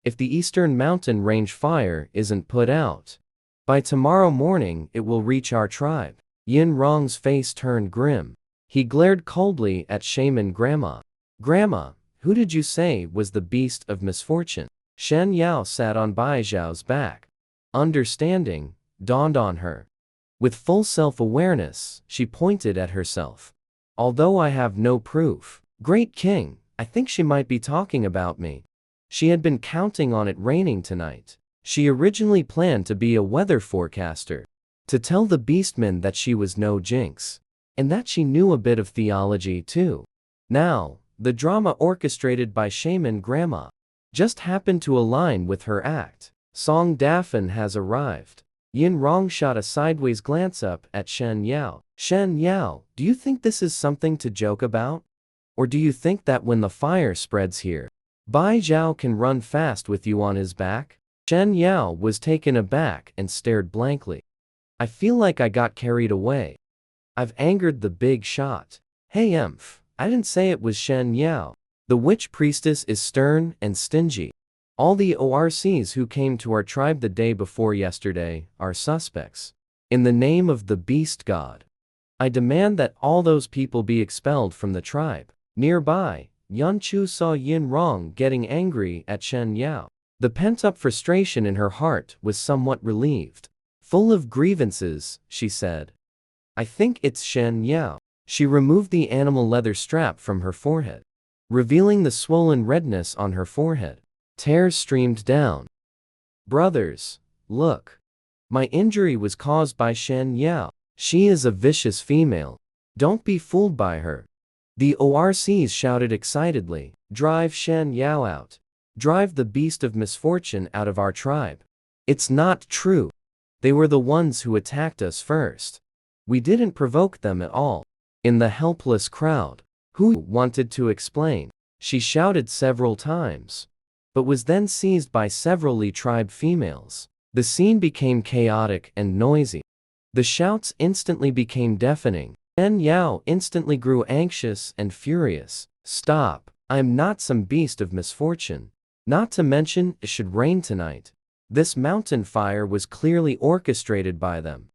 "If the eastern mountain range fire isn't put out, By tomorrow morning it will reach our tribe. Yin Rong's face turned grim. He glared coldly at Shaman Grandma. Grandma, who did you say was the beast of misfortune? Shen Yao sat on Bai Zhao's back. Understanding dawned on her. With full self-awareness, she pointed at herself. Although I have no proof, Great King, I think she might be talking about me. She had been counting on it raining tonight. She originally planned to be a weather forecaster, to tell the beastmen that she was no jinx, and that she knew a bit of theology too. Now, the drama orchestrated by Shaman Grandma just happened to align with her act. Song Dafen has arrived. Yin Rong shot a sideways glance up at Shen Yao. Shen Yao, do you think this is something to joke about? Or do you think that when the fire spreads here, Bai Zhao can run fast with you on his back? Shen Yao was taken aback and stared blankly. I feel like I got carried away. I've angered the big shot. Hey Emph, I didn't say it was Shen Yao. The witch priestess is stern and stingy. All the ORCs who came to our tribe the day before yesterday are suspects. In the name of the beast god, I demand that all those people be expelled from the tribe. Nearby, Yan Chu saw Yin Rong getting angry at Shen Yao. The pent-up frustration in her heart was somewhat relieved. Full of grievances, she said. I think it's Shen Yao. She removed the animal leather strap from her forehead, revealing the swollen redness on her forehead. Tears streamed down. Brothers, look. My injury was caused by Shen Yao. She is a vicious female. Don't be fooled by her. The ORCs shouted excitedly. Drive Shen Yao out. Drive the beast of misfortune out of our tribe. It's not true. They were the ones who attacked us first. We didn't provoke them at all. In the helpless crowd, who wanted to explain, she shouted several times, but was then seized by several Li tribe females. The scene became chaotic and noisy. The shouts instantly became deafening. Shen Yao instantly grew anxious and furious. Stop, I am not some beast of misfortune. Not to mention, it should rain tonight. This mountain fire was clearly orchestrated by them.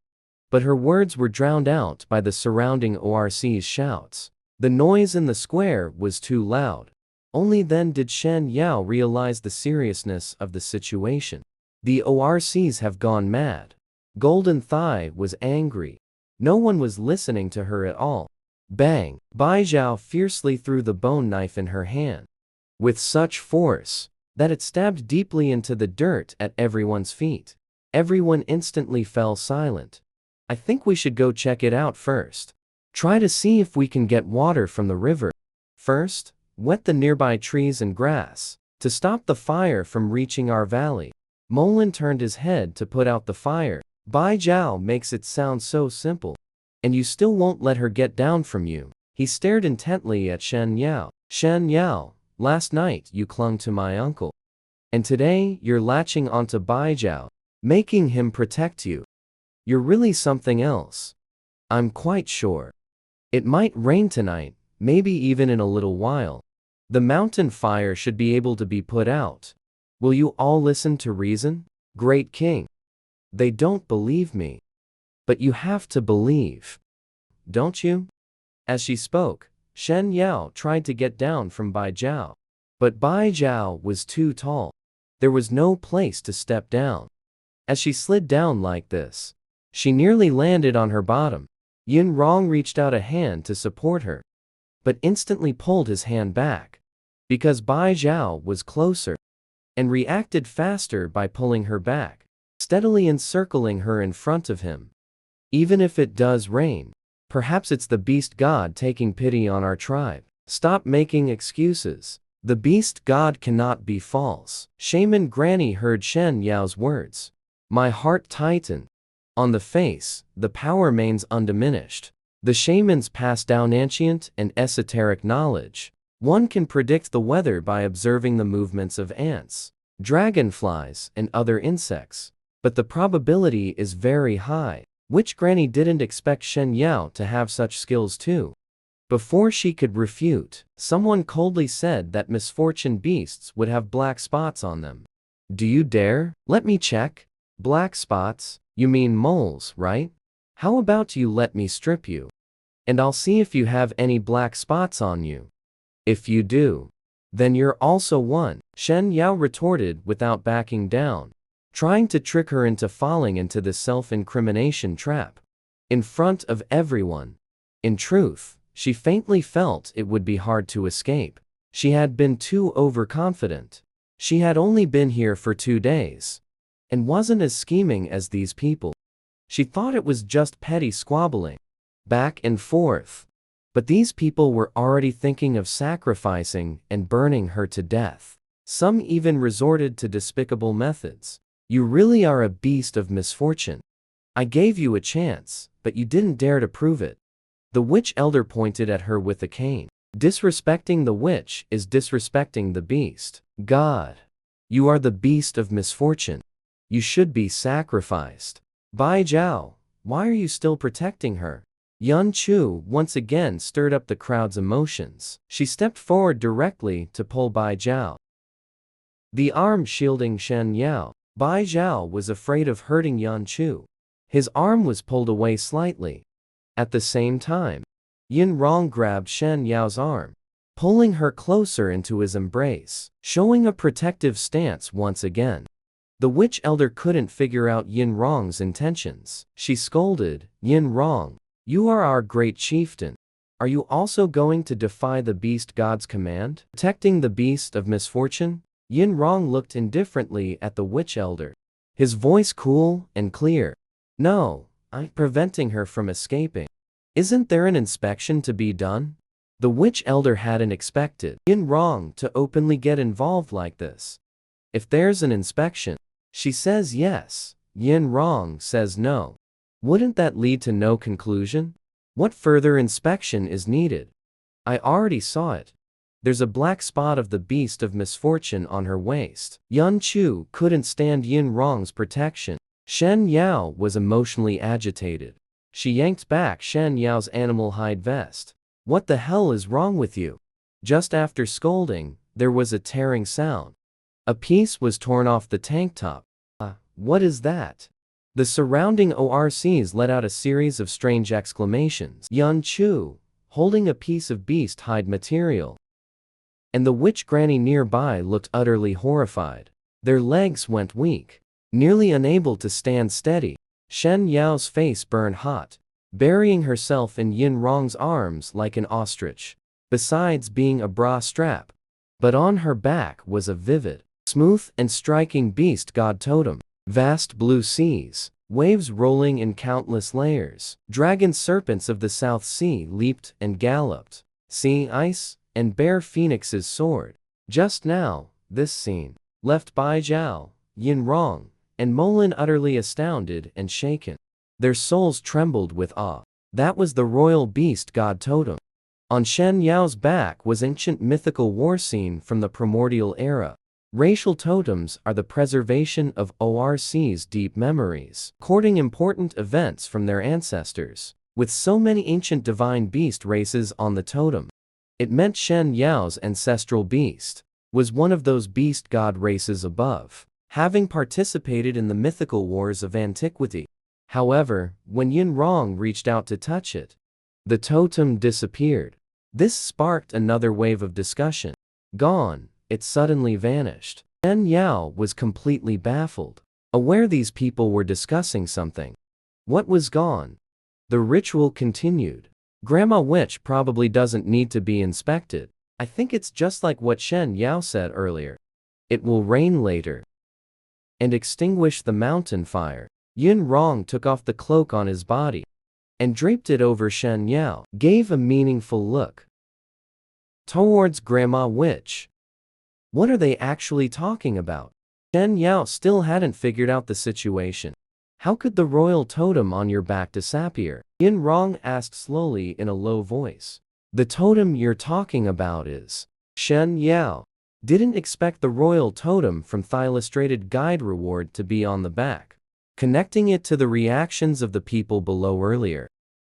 But her words were drowned out by the surrounding ORC's shouts. The noise in the square was too loud. Only then did Shen Yao realize the seriousness of the situation. The ORCs have gone mad. Golden Thigh was angry. No one was listening to her at all. Bang! Bai Zhao fiercely threw the bone knife in her hand, with such force that it stabbed deeply into the dirt at everyone's feet. Everyone instantly fell silent. I think we should go check it out first. Try to see if we can get water from the river. First, wet the nearby trees and grass, to stop the fire from reaching our valley. Molin turned his head to put out the fire. Bai Zhao makes it sound so simple. And you still won't let her get down from you. He stared intently at Shen Yao. Shen Yao, last night you clung to my uncle. And today you're latching onto Bai Zhao, making him protect you. You're really something else. I'm quite sure. It might rain tonight, maybe even in a little while. The mountain fire should be able to be put out. Will you all listen to reason? Great King. They don't believe me. But you have to believe. Don't you? As she spoke, Shen Yao tried to get down from Bai Zhao. But Bai Zhao was too tall. There was no place to step down. As she slid down like this, she nearly landed on her bottom. Yin Rong reached out a hand to support her, but instantly pulled his hand back, because Bai Zhao was closer, and reacted faster by pulling her back, steadily encircling her in front of him. Even if it does rain, perhaps it's the beast god taking pity on our tribe. Stop making excuses. The beast god cannot be false. Shaman Granny heard Shen Yao's words. My heart tightened. On the face, the power remains undiminished. The shamans pass down ancient and esoteric knowledge. One can predict the weather by observing the movements of ants, dragonflies, and other insects. But the probability is very high. Witch Granny didn't expect Shen Yao to have such skills too. Before she could refute, someone coldly said that misfortune beasts would have black spots on them. Do you dare? Let me check. Black spots? You mean moles, right? How about you let me strip you? And I'll see if you have any black spots on you. If you do, then you're also one, Shen Yao retorted without backing down, trying to trick her into falling into the self-incrimination trap. In front of everyone. In truth, she faintly felt it would be hard to escape. She had been too overconfident. She had only been here for 2 days. And wasn't as scheming as these people. She thought it was just petty squabbling. Back and forth. But these people were already thinking of sacrificing and burning her to death. Some even resorted to despicable methods. You really are a beast of misfortune. I gave you a chance, but you didn't dare to prove it. The witch elder pointed at her with a cane. Disrespecting the witch is disrespecting the beast. God. You are the beast of misfortune. You should be sacrificed. Bai Zhao, why are you still protecting her? Yun Chu once again stirred up the crowd's emotions. She stepped forward directly to pull Bai Zhao. The arm shielding Shen Yao. Bai Zhao was afraid of hurting Yun Chu. His arm was pulled away slightly. At the same time, Yin Rong grabbed Shen Yao's arm, pulling her closer into his embrace, showing a protective stance once again. The witch elder couldn't figure out Yin Rong's intentions. She scolded, Yin Rong, you are our great chieftain. Are you also going to defy the beast god's command? Protecting the beast of misfortune? Yin Rong looked indifferently at the witch elder. His voice cool and clear. No, I'm preventing her from escaping. Isn't there an inspection to be done? The witch elder hadn't expected Yin Rong to openly get involved like this. If there's an inspection, she says yes, Yin Rong says no. Wouldn't that lead to no conclusion? What further inspection is needed? I already saw it. There's a black spot of the beast of misfortune on her waist. Yun Chu couldn't stand Yin Rong's protection. Shen Yao was emotionally agitated. She yanked back Shen Yao's animal hide vest. What the hell is wrong with you? Just after scolding, there was a tearing sound. A piece was torn off the tank top. What is that? The surrounding ORCs let out a series of strange exclamations. Yun Chu, holding a piece of beast hide material. And the witch granny nearby looked utterly horrified. Their legs went weak, nearly unable to stand steady. Shen Yao's face burned hot, burying herself in Yin Rong's arms like an ostrich. Besides being a bra strap, but on her back was a vivid, smooth and striking beast god totem. Vast blue seas, waves rolling in countless layers. Dragon serpents of the South Sea leaped and galloped. Sea ice and bear phoenixes soared. Just now, this scene left Bai Zhao, Yin Rong, and Molin utterly astounded and shaken. Their souls trembled with awe. That was the royal beast god totem. On Shen Yao's back was ancient mythical war scene from the primordial era. Racial totems are the preservation of ORC's deep memories, recording important events from their ancestors. With so many ancient divine beast races on the totem, it meant Shen Yao's ancestral beast was one of those beast god races above, having participated in the mythical wars of antiquity. However, when Yin Rong reached out to touch it, the totem disappeared. This sparked another wave of discussion. Gone, it suddenly vanished. Shen Yao was completely baffled, aware these people were discussing something. What was gone? The ritual continued. Grandma Witch probably doesn't need to be inspected. I think it's just like what Shen Yao said earlier. It will rain later. And extinguish the mountain fire. Yin Rong took off the cloak on his body and draped it over Shen Yao, gave a meaningful look towards Grandma Witch. What are they actually talking about? Shen Yao still hadn't figured out the situation. How could the royal totem on your back disappear? Yin Rong asked slowly in a low voice. The totem you're talking about is... Shen Yao didn't expect the royal totem from the illustrated guide reward to be on the back, connecting it to the reactions of the people below earlier.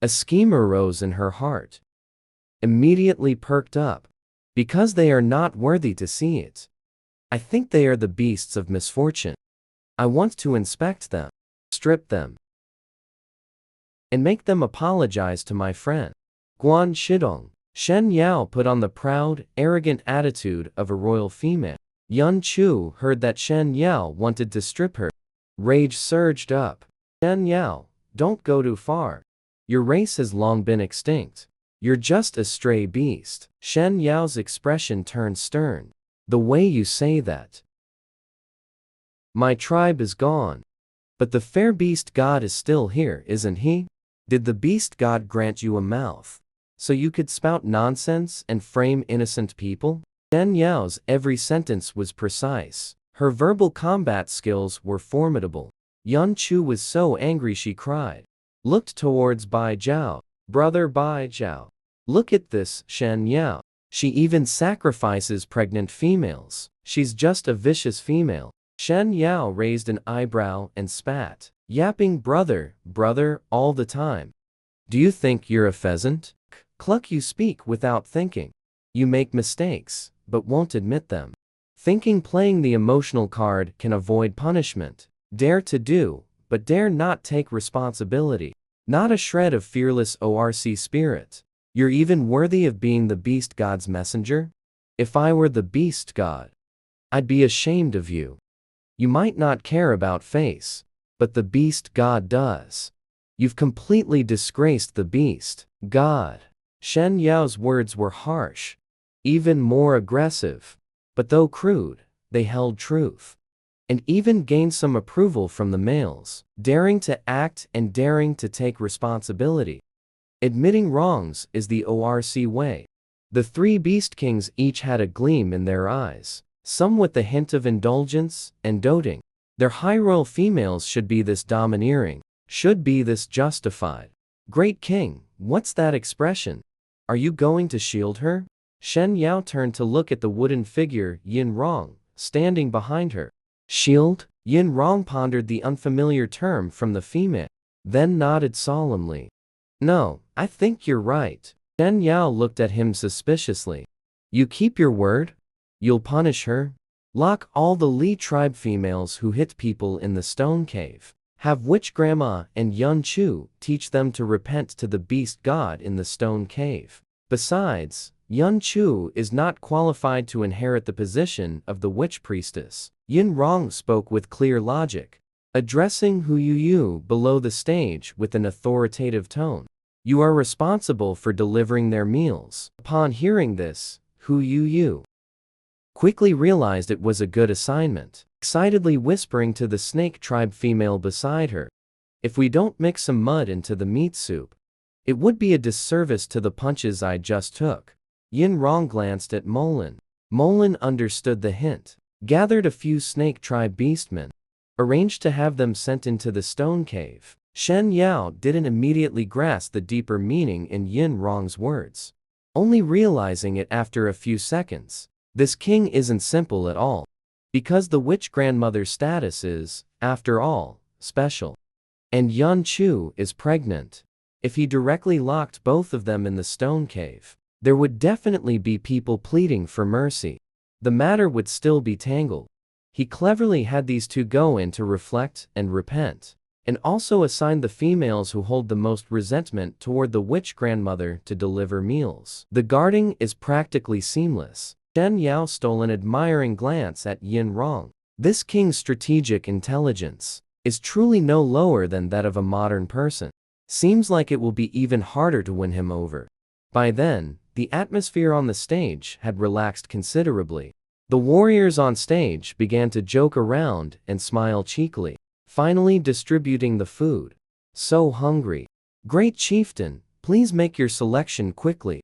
A scheme arose in her heart. Immediately perked up. Because they are not worthy to see it. I think they are the beasts of misfortune. I want to inspect them, strip them, and make them apologize to my friend. Guan Shidong. Shen Yao put on the proud, arrogant attitude of a royal female. Yun Chu heard that Shen Yao wanted to strip her. Rage surged up. Shen Yao, don't go too far. Your race has long been extinct. You're just a stray beast. Shen Yao's expression turned stern. The way you say that. My tribe is gone. But the fair beast god is still here, isn't he? Did the beast god grant you a mouth so you could spout nonsense and frame innocent people? Shen Yao's every sentence was precise. Her verbal combat skills were formidable. Yun Chu was so angry she cried. Looked towards Bai Zhao. Brother Bai Zhao. Look at this Shen Yao. She even sacrifices pregnant females. She's just a vicious female. Shen Yao raised an eyebrow and spat, yapping brother, brother, all the time. Do you think you're a pheasant? Cluck, you speak without thinking. You make mistakes, but won't admit them. Thinking playing the emotional card can avoid punishment. Dare to do, but dare not take responsibility. Not a shred of fearless ORC spirit. You're even worthy of being the beast god's messenger? If I were the beast god, I'd be ashamed of you. You might not care about face, but the beast god does. You've completely disgraced the beast god. Shen Yao's words were harsh, even more aggressive, but though crude, they held truth. And even gained some approval from the males, daring to act and daring to take responsibility. Admitting wrongs is the ORC way. The three beast kings each had a gleam in their eyes, some with a hint of indulgence and doting. Their high royal females should be this domineering, should be this justified. Great king, what's that expression? Are you going to shield her? Shen Yao turned to look at the wooden figure Yin Rong, standing behind her. Shield? Yin Rong pondered the unfamiliar term from the female, then nodded solemnly. No, I think you're right. Shen Yao looked at him suspiciously. You keep your word? You'll punish her? Lock all the Li tribe females who hit people in the stone cave. Have Witch Grandma and Yun Chu teach them to repent to the beast god in the stone cave. Besides, Yun Chu is not qualified to inherit the position of the witch priestess. Yin Rong spoke with clear logic, addressing Hu Yu below the stage with an authoritative tone. You are responsible for delivering their meals. Upon hearing this, Hu Yu quickly realized it was a good assignment, excitedly whispering to the snake tribe female beside her. If we don't mix some mud into the meat soup, it would be a disservice to the punches I just took. Yin Rong glanced at Molin. Molin understood the hint, gathered a few snake tribe beastmen, arranged to have them sent into the stone cave. Shen Yao didn't immediately grasp the deeper meaning in Yin Rong's words, only realizing it after a few seconds. This king isn't simple at all, because the witch grandmother's status is, after all, special. And Yun Chu is pregnant. If he directly locked both of them in the stone cave, there would definitely be people pleading for mercy. The matter would still be tangled. He cleverly had these two go in to reflect and repent, and also assigned the females who hold the most resentment toward the witch grandmother to deliver meals. The guarding is practically seamless. Shen Yao stole an admiring glance at Yin Rong. This king's strategic intelligence is truly no lower than that of a modern person. Seems like it will be even harder to win him over. By then, the atmosphere on the stage had relaxed considerably. The warriors on stage began to joke around and smile cheekily, finally distributing the food. So hungry. Great chieftain, please make your selection quickly.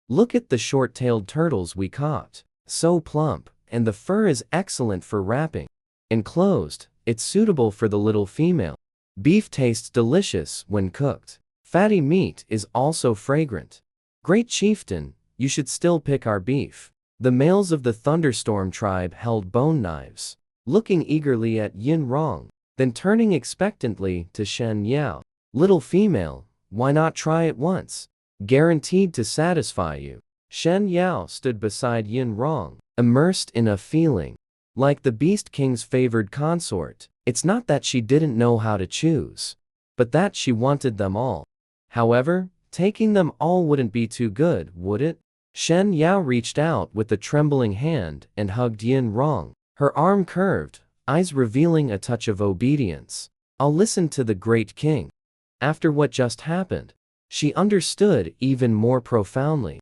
Look at the short-tailed turtles we caught. So plump, and the fur is excellent for wrapping. Enclosed, it's suitable for the little female. Beef tastes delicious when cooked. Fatty meat is also fragrant. Great chieftain, you should still pick our beef. The males of the Thunderstorm tribe held bone knives, looking eagerly at Yin Rong, then turning expectantly to Shen Yao. Little female, why not try it once? Guaranteed to satisfy you. Shen Yao stood beside Yin Rong, immersed in a feeling Like the Beast King's favored consort, it's not that she didn't know how to choose, but that she wanted them all. However, taking them all wouldn't be too good, would it? Shen Yao reached out with a trembling hand and hugged Yin Rong, her arm curved, eyes revealing a touch of obedience. I'll listen to the great king. After what just happened, she understood even more profoundly.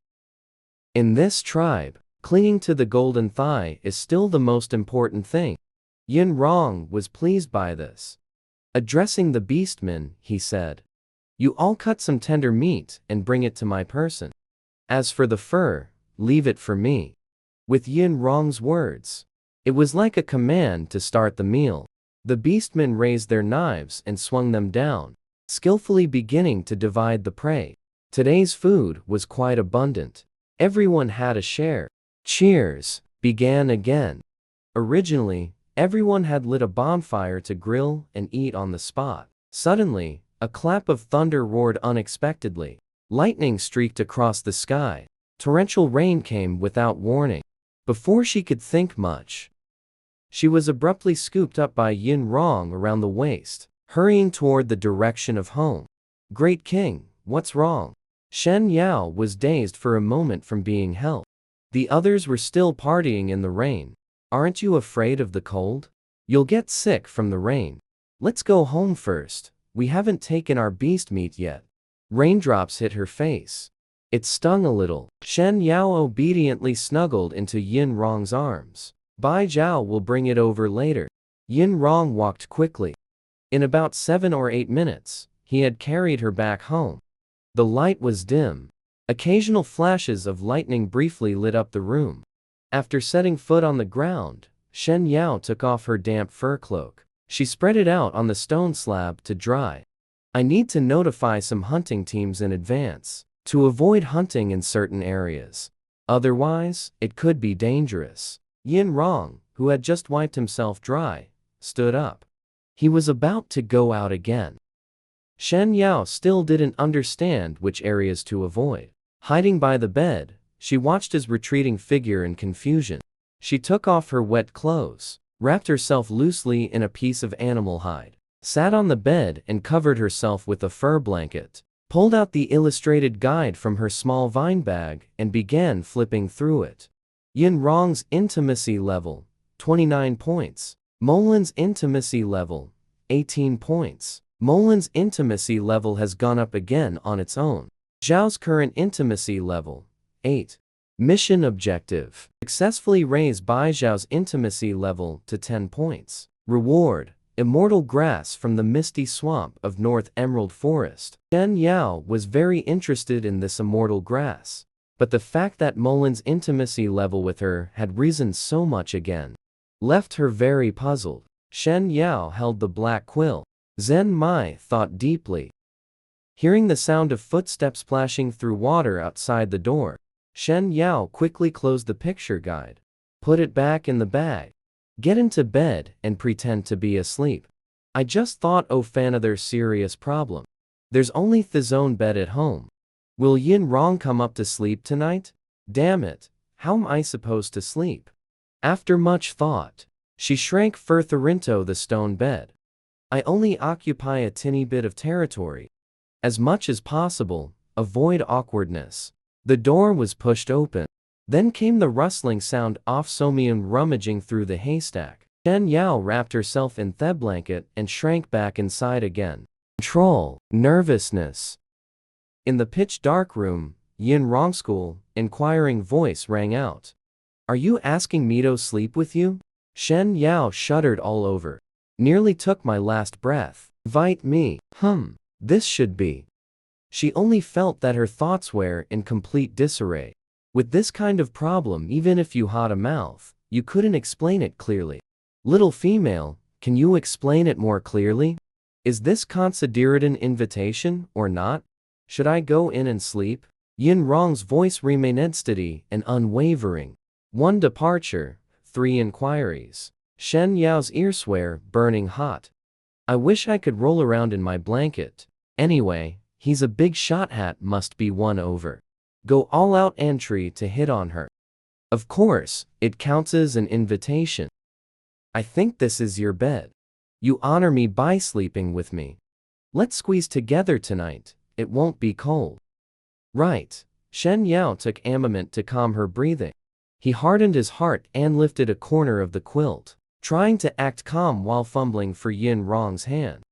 In this tribe, clinging to the golden thigh is still the most important thing. Yin Rong was pleased by this. Addressing the beastmen, he said, "You all cut some tender meat and bring it to my person. As for the fur, leave it for me." With Yin Rong's words, it was like a command to start the meal. The beastmen raised their knives and swung them down, skillfully beginning to divide the prey. Today's food was quite abundant. Everyone had a share. Cheers began again. Originally, everyone had lit a bonfire to grill and eat on the spot. Suddenly, a clap of thunder roared unexpectedly. Lightning streaked across the sky. Torrential rain came without warning. Before she could think much, she was abruptly scooped up by Yin Rong around the waist, hurrying toward the direction of home. "Great King, what's wrong?" Shen Yao was dazed for a moment from being held. The others were still partying in the rain. "Aren't you afraid of the cold? You'll get sick from the rain. Let's go home first. We haven't taken our beast meat yet." Raindrops hit her face. It stung a little. Shen Yao obediently snuggled into Yin Rong's arms. "Bai Zhao will bring it over later." Yin Rong walked quickly. In about 7 or 8 minutes, he had carried her back home. The light was dim. Occasional flashes of lightning briefly lit up the room. After setting foot on the ground, Shen Yao took off her damp fur cloak. She spread it out on the stone slab to dry. "I need to notify some hunting teams in advance to avoid hunting in certain areas. Otherwise, it could be dangerous." Yin Rong, who had just wiped himself dry, stood up. He was about to go out again. Shen Yao still didn't understand which areas to avoid. Hiding by the bed, she watched his retreating figure in confusion. She took off her wet clothes, wrapped herself loosely in a piece of animal hide, sat on the bed and covered herself with a fur blanket, pulled out the illustrated guide from her small vine bag and began flipping through it. Yin Rong's intimacy level, 29 points. Molin's intimacy level, 18 points. Molin's intimacy level has gone up again on its own. Zhao's current intimacy level, 8. Mission objective. Successfully raise Bai Zhao's intimacy level to 10 points. Reward. Immortal grass from the misty swamp of North Emerald Forest. Shen Yao was very interested in this immortal grass, but the fact that Molin's intimacy level with her had risen so much again left her very puzzled. Shen Yao held the black quill. Zhen Mai thought deeply. Hearing the sound of footsteps splashing through water outside the door, Shen Yao quickly closed the picture guide. Put it back in the bag. Get into bed and pretend to be asleep. I just thought of another serious problem. There's only his own bed at home. Will Yin Rong come up to sleep tonight? Damn it, how am I supposed to sleep? After much thought, she shrank further into the stone bed. I only occupy a tiny bit of territory. As much as possible, avoid awkwardness. The door was pushed open. Then came the rustling sound of Somian rummaging through the haystack. Shen Yao wrapped herself in the blanket and shrank back inside again. Control, nervousness. In the pitch-dark room, Yin Rong's school, inquiring voice rang out. Are you asking me to sleep with you? Shen Yao shuddered all over. Nearly took my last breath. Invite me. This should be. She only felt that her thoughts were in complete disarray. With this kind of problem, even if you had a mouth, you couldn't explain it clearly. Little female, can you explain it more clearly? Is this considered an invitation, or not? Should I go in and sleep? Yin Rong's voice remained steady and unwavering. 1 departure, 3 inquiries. Shen Yao's ears were burning hot. I wish I could roll around in my blanket. Anyway, he's a big shot hat, must be won over. Go all out entry to hit on her. Of course, it counts as an invitation. I think this is your bed. You honor me by sleeping with me. Let's squeeze together tonight, it won't be cold. Right. Shen Yao took a moment to calm her breathing. He hardened his heart and lifted a corner of the quilt, trying to act calm while fumbling for Yin Rong's hand.